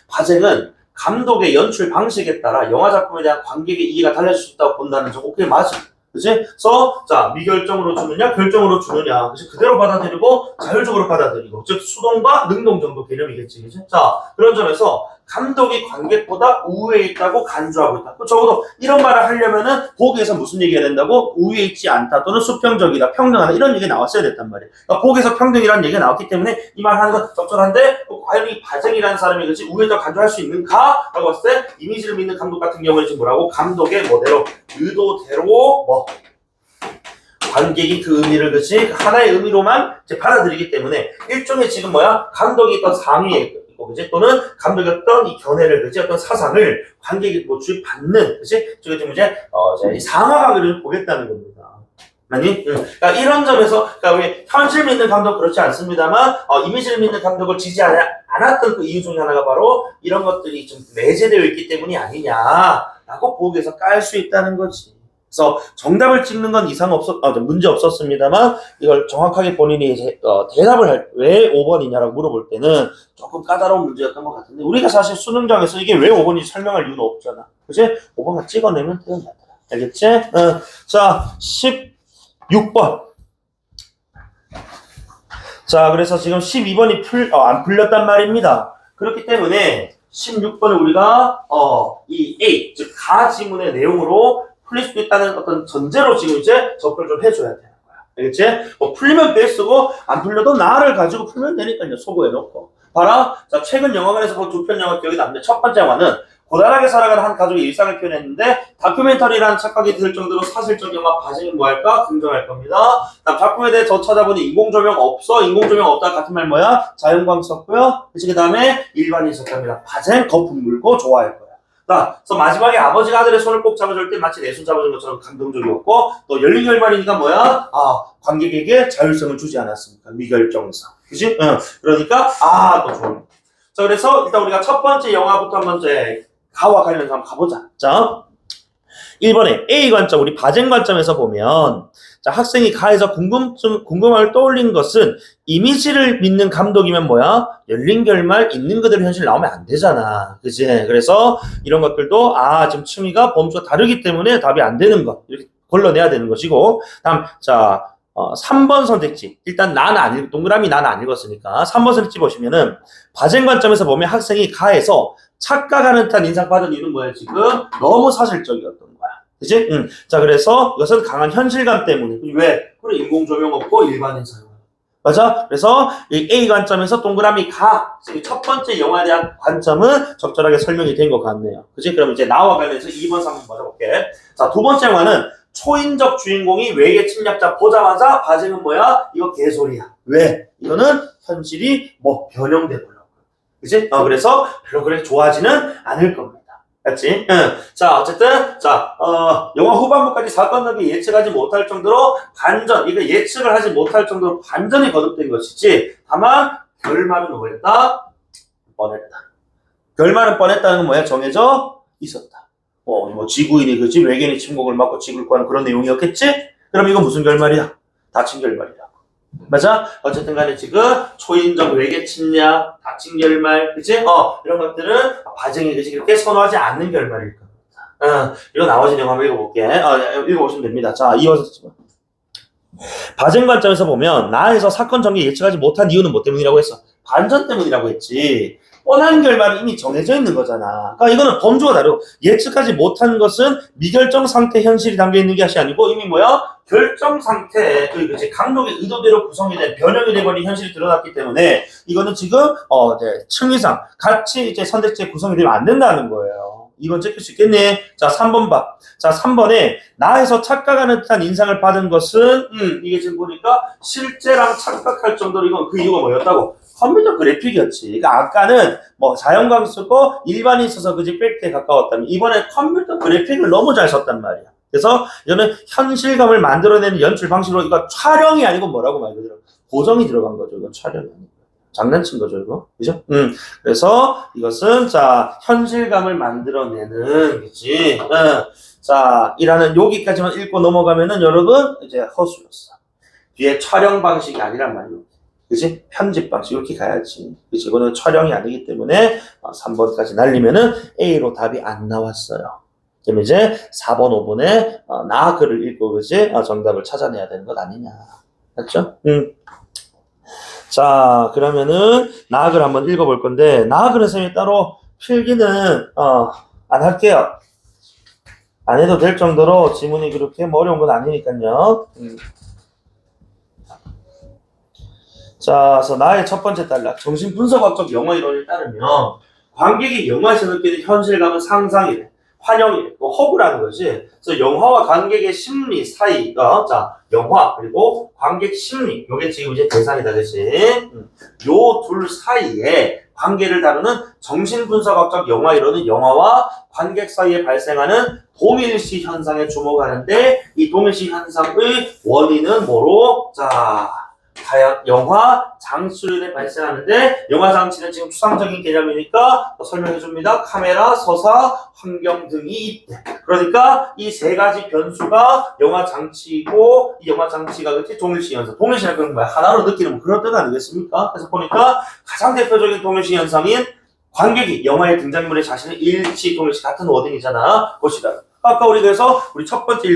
바쟁은 감독의 연출 방식에 따라 영화 작품에 대한 관객의 이해가 달라질 수 있다고 본다는 점 오케이 맞아. 그치? 그래서 미결정으로 주느냐 결정으로 주느냐 그치? 그대로 받아들이고 자율적으로 받아들이고 즉 수동과 능동 정도 개념이겠지. 그치? 그런 점에서 감독이 관객보다 우위에 있다고 간주하고 있다. 적어도 이런 말을 하려면은 보기에서 무슨 얘기가 된다고? 우위에 있지 않다 또는 수평적이다 평등하다 이런 얘기 나왔어야 됐단 말이에요. 그러니까 보기에서 평등이라는 얘기가 나왔기 때문에 이 말 하는 건 적절한데 과연 이 바쟁이라는 사람이 그치 우위에 있다고 간주할 수 있는가? 라고 봤을 때 이미지를 믿는 감독 같은 경우는 지금 뭐라고? 감독의 뭐대로 의도대로 관객이 그 의미를 그치 하나의 의미로만 받아들이기 때문에 일종의 지금 감독이 있던 상위에 있고 그치 또는 감독이 어떤 이 견해를 그치 어떤 사상을 관객이 주입받는 그치 저게 지금 이제 상하관계를 보겠다는 겁니다. 아니? 그러니까 이런 점에서 우리 현실 믿는 감독 그렇지 않습니다만 이미지를 믿는 감독을 지지하지 않았던 그 이유 중에 하나가 바로 이런 것들이 좀 내재되어 있기 때문이 아니냐라고 보기에서 깔 수 있다는 거지. 그래서 정답을 찍는 건 문제 없었습니다만 이걸 정확하게 본인이 대답을 할 왜 5번이냐라고 물어볼 때는 조금 까다로운 문제였던 것 같은데 우리가 사실 수능장에서 이게 왜 5번인지 설명할 이유는 없잖아. 그치? 5번만 찍어내면 되는 거야. 알겠지? 자, 16번. 그래서 지금 12번이 안 풀렸단 말입니다. 그렇기 때문에 16번을 우리가 이 A, 즉 가 지문의 내용으로 풀릴 수도 있다는 어떤 전제로 지금 이제 접근을 좀 해줘야 되는 거야. 알겠지? 풀리면 베스트고 안 풀려도 나를 가지고 풀면 되니까요. 소구해놓고. 봐라. 최근 영화관에서 본 두 편 영화 기억이 남는데 첫 번째 영화는 고단하게 살아가는 한 가족의 일상을 표현했는데 다큐멘터리라는 착각이 들 정도로 사실적 영화 바쟁은 뭐할까? 긍정할 겁니다. 다음 작품에 대해 더 찾아보니 인공조명 없어. 인공조명 없다 같은 말 자연광 썼고요. 그 다음에 일반인 썼답니다. 바쟁 거품 물고 좋아할 거야. 그래서 마지막에 아버지가 아들의 손을 꼭 잡아줄 때 마치 내 손 잡아준 것처럼 감동적이었고 또 열린 결말이니까 관객에게 자율성을 주지 않았습니까? 미결정성. 그치? 그러니까 또 좋은. 그래서 일단 우리가 첫 번째 영화부터 한번 가와 관련해서 한번 가보자. 1번에 A 관점, 우리 바쟁 관점에서 보면 학생이 가에서 궁금함을 떠올린 것은 이미지를 믿는 감독이면 열린 결말 있는 그대로 현실 나오면 안 되잖아. 그치? 그래서 이런 것들도 지금 층위가 범주가 다르기 때문에 답이 안 되는 것 이렇게 걸러내야 되는 것이고 다음 3번 선택지 일단 동그라미 나는 안 읽었으니까 3번 선택지 보시면은 바쟁 관점에서 보면 학생이 가에서 착각하는 듯한 인상받은 이유는 뭐야 지금? 너무 사실적이었던 거야. 그치? 그래서 이것은 강한 현실감 때문에. 왜? 그래, 인공조명 없고 일반인 사용. 맞아? 그래서 이 A 관점에서 동그라미 첫 번째 영화에 대한 관점은 적절하게 설명이 된 것 같네요. 그치? 그럼 이제 나와 관련해서 2번, 3번 맞아볼게. 두 번째 영화는 초인적 주인공이 외계 침략자 보자마자 바쟁은 이거 개소리야. 왜? 이거는 현실이 변형돼 버려. 그치? 그래서 별로 그렇게 좋아하지는 않을 겁니다. 맞지? 어쨌든, 영화 후반부까지 사건 전개 예측하지 못할 정도로 이거 예측을 하지 못할 정도로 반전이 거듭된 것이지, 다만, 결말은 뭐였다? 뻔했다. 결말은 뻔했다는 건 정해져 있었다. 지구인이, 그치? 외계인이 침공을 막고 지구를 구하는 그런 내용이었겠지? 그럼 이건 무슨 결말이야? 다친 결말이라고. 맞아? 어쨌든 간에 지금 초인적 외계 침략, 다친 결말, 그치? 이런 것들은 바쟁이 그치? 그렇게 선호하지 않는 결말일 겁니다. 이거 나머지 내용 한번 읽어볼게. 읽어보시면 됩니다. 자, 이어서 바쟁 관점에서 보면 나에서 사건 전개 예측하지 못한 이유는 뭐 때문이라고 했어? 반전 때문이라고 했지. 뻔한 결말은 이미 정해져 있는 거잖아. 그러니까 이거는 범주가 다르고 예측하지 못한 것은 미결정 상태 현실이 담겨 있는 것이 아니고 이미 뭐야? 결정 상태, 그치 강독의 의도대로 구성이 된 변형이 돼버린 현실이 드러났기 때문에 이거는 지금 이제 층위상 같이 이제 선택지에 구성이 되면 안 된다는 거예요. 이건 체크할 수 있겠네. 자, 3번 봐. 자, 3번에 나에서 착각하는 듯한 인상을 받은 것은 이게 지금 보니까 실제랑 착각할 정도로 이건 그 이유가 뭐였다고? 컴퓨터 그래픽이었지. 그러니까 아까는 뭐 자연광 쓰고 일반인 써서 그지 팩트에 가까웠다면 이번에 컴퓨터 그래픽을 너무 잘 썼단 말이야. 그래서 이거는 현실감을 만들어내는 연출 방식으로 이거 촬영이 아니고 뭐라고 말 그대로 고정이 들어간 거죠. 이건 촬영이 아니고. 장난친 거죠, 이거. 그죠? 그래서 이것은 자, 현실감을 만들어내는 그지? 자, 이라는 여기까지만 읽고 넘어가면은 여러분 이제 허수였어. 뒤에 촬영 방식이 아니란 말이에요. 그치? 편집 방식 이렇게 가야지. 그치? 이거는 촬영이 아니기 때문에 3번까지 날리면은 A로 답이 안 나왔어요. 그럼 이제 4번, 5번에 나 글을 읽고 그지? 정답을 찾아내야 되는 것 아니냐. 맞죠? 자, 그러면은 나 글 한번 읽어볼 건데 나 글은 선생님이 따로 필기는 안 할게요. 안 해도 될 정도로 지문이 그렇게 어려운 건 아니니까요. 자, 그래서 나의 첫 번째 단락 정신분석학적 영어 이론에 따르면 관객이 영화에서 느끼는 현실감은 상상이래, 환영이래, 뭐 허구라는 거지. 그래서 영화와 관객의 심리 사이가 자, 영화 그리고 관객 심리 요게 지금 이제 대상이다, 그치? 요 둘 사이에 관계를 다루는 정신분석학적 영화 이론은 영화와 관객 사이에 발생하는 동일시 현상에 주목하는데 이 동일시 현상의 원인은 뭐로? 자, 영화 장치로 발생하는데 영화 장치는 지금 추상적인 개념이니까 설명해 줍니다. 카메라, 서사, 환경 등이 있대. 그러니까 이 세 가지 변수가 영화 장치이고 이 영화 장치가 그렇지 동일시 현상. 동일시는 그런 거야. 하나로 느끼는 뭐 그런 뜻 아니겠습니까? 그래서 보니까 가장 대표적인 동일시 현상인 관객이 영화의 등장인물의 자신의 일치, 동일시 같은 워딩이잖아. 그것이다. 아까 우리 그래서 우리 첫 번째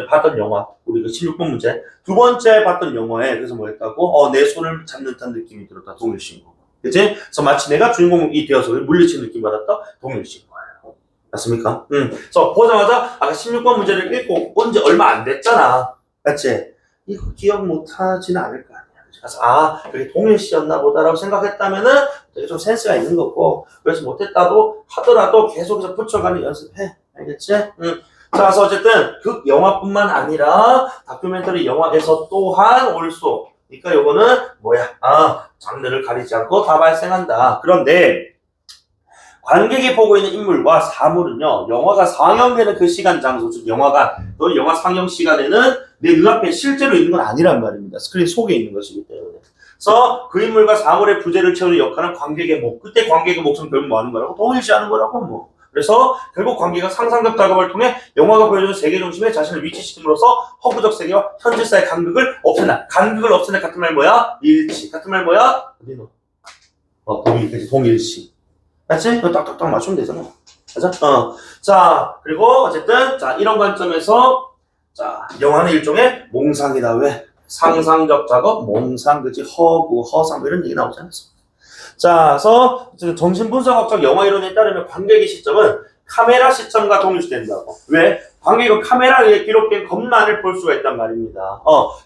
봤던 영화 우리 그 16번 문제 두 번째 봤던 영화에 그래서 뭐 했다고? 내 손을 잡는 듯한 느낌이 들었다. 동일시인 거. 그치? 그래서 마치 내가 주인공이 되어서 물리친 느낌 받았다. 동일시인 거예요. 맞습니까? 그래서 보자마자 아까 16번 문제를 읽고 온 지 얼마 안 됐잖아. 맞지? 이거 기억 못 하지는 않을 거 아니야. 그래서 그게 동일시였나 보다라고 생각했다면은 되게 좀 센스가 있는 거고 그래서 못했다도 하더라도 계속해서 붙여가는 연습해. 알겠지? 자, 그래서 어쨌든 그 영화뿐만 아니라 다큐멘터리 영화에서 또한 올소. 그러니까 요거는 뭐야? 장르를 가리지 않고 다 발생한다. 그런데 관객이 보고 있는 인물과 사물은요, 영화가 상영되는 그 시간 장소, 즉 영화관, 또 영화 상영 시간에는 내 눈앞에 실제로 있는 건 아니란 말입니다. 스크린 속에 있는 것이기 때문에. 그래서 그 인물과 사물의 부재를 채우는 역할은 관객의 목. 그때 관객의 몫은 결국 뭐 하는 거라고? 동일시하는 거라고 뭐. 그래서 결국 관객은 상상력 작업을 통해 영화가 보여주는 세계 중심에 자신을 위치시킴으로써 허구적 세계와 현실사의 간극을 없앤다. 간극을 없애는 같은 말 뭐야? 일치. 같은 말 뭐야? 어디 너? 동일시. 맞지? 이거 딱딱딱 맞추면 되잖아. 맞아? 자, 그리고 어쨌든 자 이런 관점에서 자 영화는 일종의 몽상이다. 왜? 상상적 작업, 몽상, 그치? 허구, 허상 이런 얘기 나오지 않았어. 자, 그래서 정신분석학적 영화 이론에 따르면 관객의 시점은 카메라 시점과 동일시된다고. 왜? 관객은 카메라에 기록된 것만을 볼 수가 있단 말입니다.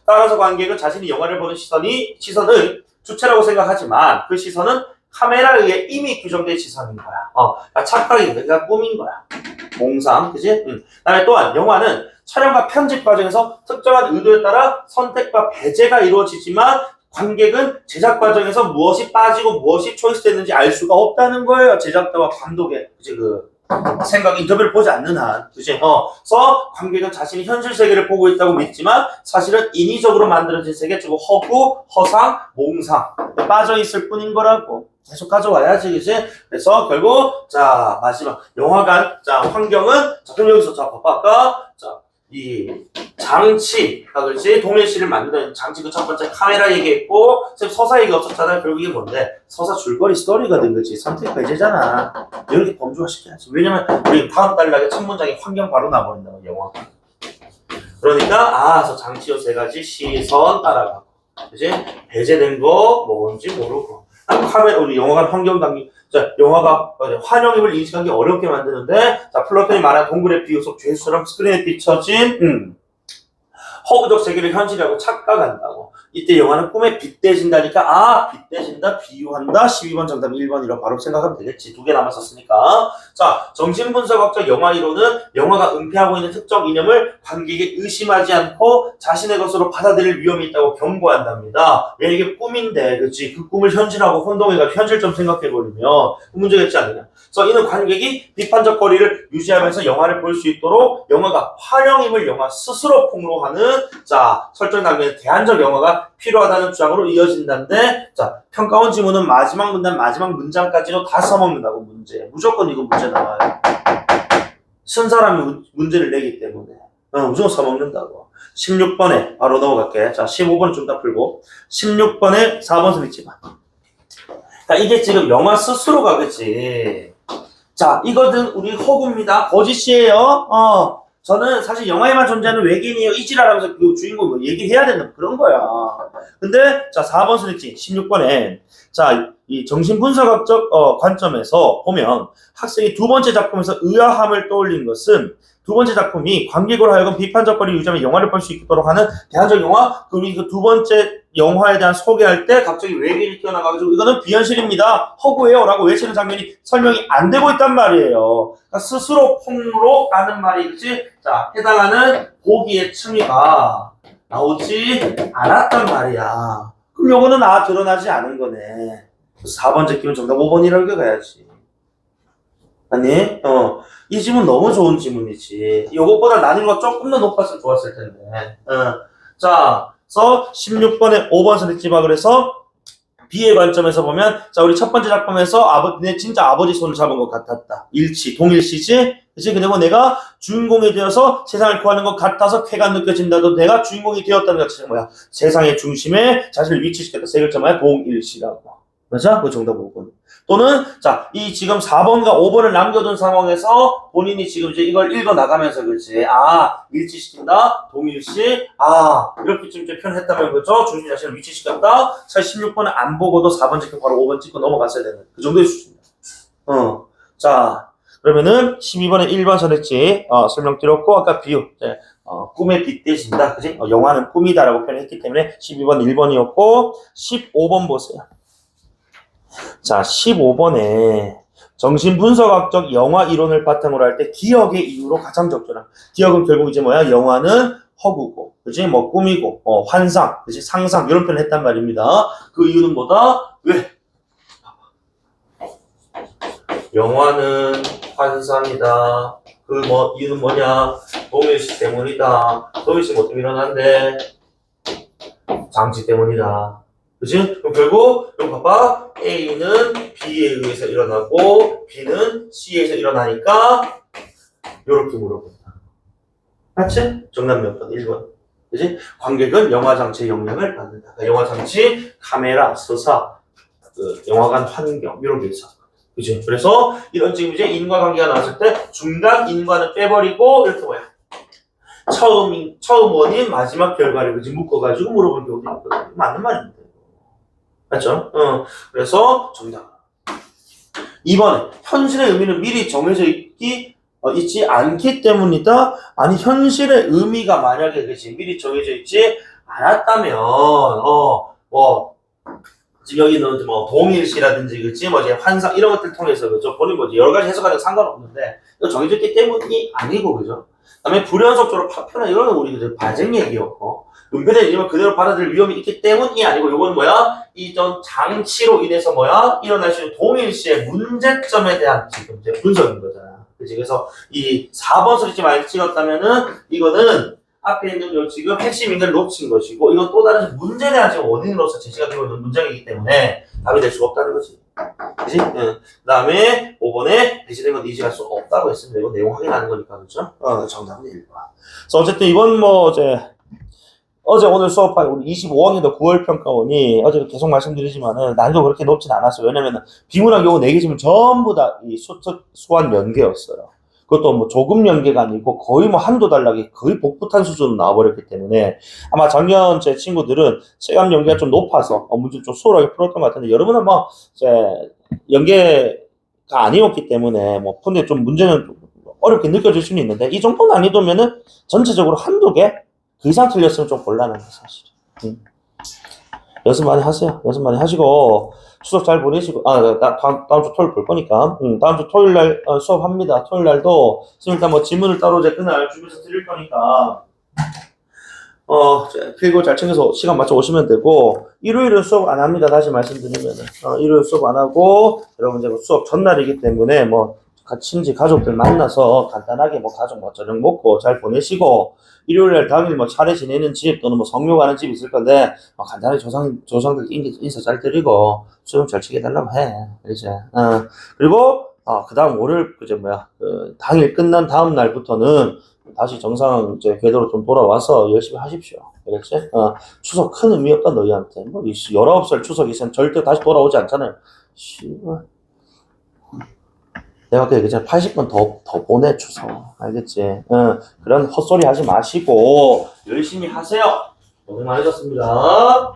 따라서 관객은 자신이 영화를 보는 시선을 주체라고 생각하지만 그 시선은 카메라에 의해 이미 규정된 시선인 거야. 그러니까 착각이 그러니까 꿈인 거야. 몽상, 그지? 그다음에 또한 영화는 촬영과 편집 과정에서 특정한 의도에 따라 선택과 배제가 이루어지지만 관객은 제작 과정에서 무엇이 빠지고 무엇이 초이스됐는지 알 수가 없다는 거예요. 제작자와 감독의 그치 생각 인터뷰를 보지 않는 한, 그치? 그래서 관객은 자신이 현실 세계를 보고 있다고 믿지만 사실은 인위적으로 만들어진 세계, 즉 허구, 허상, 몽상 빠져 있을 뿐인 거라고. 계속 가져와야지, 그치? 그래서 결국 자 마지막 영화관 자 환경은 자 그럼 여기서 자 봐봐. 자 이 장치가 그렇지 동일시를 만드는 장치 그 첫 번째 카메라 얘기했고 지금 서사 얘기 없었잖아요. 결국 이게 뭔데 서사 줄거리 스토리가 된 거지. 선택 배제잖아. 이렇게 범주화시켜야지. 왜냐면 우리 다음 달락에 첫 문장이 환경 바로 나버린다고 영화. 그러니까 저 장치 요 세 가지 시선 따라가고 그지 배제된 거 뭔지 모르고 카메라 우리 영화관 환경 단계 자 영화가 환영임을 인식하기 어렵게 만드는데 자 플라톤이 말한 동굴의 비유 속 죄수처럼 스크린에 비춰진 허구적 세계를 현실이라고 착각한다고. 이때 영화는 꿈에 빗대진다니까 빗대진다 비유한다 12번 정답 1번이라고 바로 생각하면 되겠지. 두 개 남았었으니까. 자 정신분석학적 영화 이론은 영화가 은폐하고 있는 특정 이념을 관객이 의심하지 않고 자신의 것으로 받아들일 위험이 있다고 경고한답니다. 왜 이게 꿈인데 그렇지 그 꿈을 현실하고 혼동해가지고 현실점 생각해버리면 문제겠지 않느냐. 그래서 이는 관객이 비판적 거리를 유지하면서 영화를 볼 수 있도록 영화가 환영임을 영화 스스로 폭로하는 자 설정 단계는 대안적 영화가 필요하다는 주장으로 이어진다는데 자 평가원 지문은 마지막 문단 마지막 문장까지도 다 써먹는다고 문제 무조건 이거 문제 나와요. 쓴 사람이 문제를 내기 때문에 무조건 써먹는다고. 16번에 바로 넘어갈게. 자 15번 좀 더 풀고 16번에 4번 선택지 봐. 자 이게 지금 영화 스스로가 그치. 자 이거는 우리 허구입니다. 거짓이에요. 저는 사실 영화에만 존재하는 외계인이에요. 이지라라면서 그 주인공 얘기해야 된다 그런 거야. 근데 자 4번 선택지 16번에 자 이 정신분석학적 관점에서 보면 학생이 두 번째 작품에서 의아함을 떠올린 것은 두 번째 작품이 관객으로 하여금 비판적 거리를 유지하며 영화를 볼 수 있도록 하는 대안적 영화 우리 그 두 번째 영화에 대한 소개할 때 갑자기 외계인이 튀어나가가지고 이거는 비현실입니다. 허구예요 라고 외치는 장면이 설명이 안 되고 있단 말이에요. 그러니까 스스로 폭로라는 말이지 자 해당하는 보기의 층위가 나오지 않았단 말이야. 그럼 요거는 드러나지 않은 거네. 4번 제끼면 정답 5번이라고 가야지. 아니? 이 지문 너무 좋은 지문이지. 요것보다 난이도가 조금 더 높았으면 좋았을 텐데. 자, 그래서 16번에 5번 선택지 봐. 그래서 B의 관점에서 보면 자 우리 첫 번째 작품에서 내 진짜 아버지 손을 잡은 것 같았다. 일치, 동일시지? 그치? 그리고 내가 주인공이 되어서 세상을 구하는 것 같아서 쾌가 느껴진다도 내가 주인공이 되었다는 것 자체가 뭐야? 세상의 중심에 자신을 위치시켰다. 세 글자 뭐야? 동일시라고. 맞아? 그 정답 5번. 또는 자, 이 지금 4번과 5번을 남겨둔 상황에서 본인이 지금 이제 이걸 읽어 나가면서 그렇지. 일치시킨다. 동일시. 이렇게 좀 표현했다면 그죠? 중심 자신을 위치시켰다. 사실 16번은 안 보고도 4번 찍고 바로 5번 찍고 넘어갔어야 되는 그 정도의 수준이다. 자, 그러면은 12번에 1번 선택지 설명드렸고 아까 비유. 꿈에 빗대진다. 그지? 영화는 꿈이다라고 표현했기 때문에 12번 1번이었고 15번 보세요. 자, 15번에 정신분석학적 영화 이론을 바탕으로 할 때 기억의 이유로 가장 적절한. 기억은 결국 이제 뭐야? 영화는 허구고, 그치? 뭐 꿈이고, 환상, 그치? 상상 이런 표현을 했단 말입니다. 그 이유는 뭐다? 왜? 영화는 환상이다. 그 이유는 뭐냐? 동일시 때문이다. 동일시 뭐 때문에 일어난대? 장치 때문이다. 그치? 그럼 결국, 여기 봐봐. A는 B에 의해서 일어나고, B는 C에서 일어나니까, 요렇게 물어본다. 맞지? 정답 몇 번? 1번. 그치? 관객은 영화장치의 영향을 받는다. 그러니까 영화장치, 카메라, 서사, 영화관 환경, 이런 게 있어. 그치? 그래서, 이런 지금 이제 인과관계가 나왔을 때, 중간 인과는 빼버리고, 이렇게 뭐야? 처음 원인, 마지막 결과를 그치? 묶어가지고 물어본 경우도 있거든. 맞는 말입니다. 맞죠? 그래서 정답. 2번에 현실의 의미는 미리 정해져 있지 않기 때문이다. 아니 현실의 의미가 만약에 그치 미리 정해져 있지 않았다면 지금 여기는 뭐 동일시라든지 그치 뭐 이제 환상 이런 것들 통해서 그죠 본인 뭐지 여러 가지 해석하는 상관없는데 이거 정해져 있기 때문이 아니고 그죠. 그다음에 불연속적으로 파편화 이런 건 우리 그저 바쟁 얘기였고. 은폐된 이념을 그대로 받아들일 위험이 있기 때문이 아니고 요건 뭐야? 이전 장치로 인해서 뭐야? 일어날 수 있는 동일시의 문제점에 대한 지금 이제 분석인 거잖아. 그치? 그래서 이 4번 소리지 많이 찍었다면은 이거는 앞에 있는 요 지금 핵심 인간을 놓친 것이고 이건 또 다른 문제에 대한 지금 원인으로서 제시가 되고 있는 문장이기 때문에 답이 될 수가 없다는 거지. 그지? 응. 그 다음에 5번에 배제된 건 이지할 수 없다고 했습니다. 이거 내용 확인하는 거니까, 그죠? 정답은 1번. 그래서 어쨌든 이번 어제 오늘 수업한 우리 25학년도 9월 평가원이 어제도 계속 말씀드리지만은 난이도 그렇게 높진 않았어요. 왜냐면은 비문학 요거 4개 지문 전부 다 이 수완 연계였어요. 그것도 뭐 조금 연계가 아니고 거의 뭐 한도 달락이 거의 복붙한 수준으로 나와버렸기 때문에 아마 작년 제 친구들은 체감 연계가 좀 높아서 문제 좀 수월하게 풀었던 것 같은데 여러분은 뭐 이제 연계가 아니었기 때문에 뭐 근데 좀 문제는 좀 어렵게 느껴질 수는 있는데 이 정도 난이도면은 전체적으로 한두 개 그 이상 틀렸으면 좀 곤란한 거 사실. 연습 많이 하세요. 연습 많이 하시고 추석 잘 보내시고 다음 주 토요일 볼 거니까 다음 주 토요일 날 수업합니다. 토요일 날도 선생님 뭐 지문을 따로 이제 그날 준비해서 드릴 거니까 필고 잘 챙겨서 시간 맞춰 오시면 되고 일요일은 수업 안 합니다. 다시 말씀드리면은 일요일 수업 안 하고 여러분 이제 뭐 수업 전날이기 때문에 뭐 친지 가족들 만나서 간단하게 뭐 가족 뭐 저녁 먹고 잘 보내시고 일요일날 당일 뭐 차례 지내는 집 또는 뭐 성묘 가는 집 있을 건데 간단하게 조상들 인사 잘 드리고 수영 잘 치게 달라고 해 이제 그리고 그 다음 월요일 당일 끝난 다음 날부터는 다시 정상 이제 궤도로 좀 돌아와서 열심히 하십시오. 알겠지? 추석 큰 의미 없다 너희한테. 뭐 19살 추석 있으면 절대 다시 돌아오지 않잖아요. 씨발. 내가 그때 얘기했잖아. 80번 더 보내 추석. 알겠지? 그런 헛소리 하지 마시고 열심히 하세요. 고생 많으셨습니다.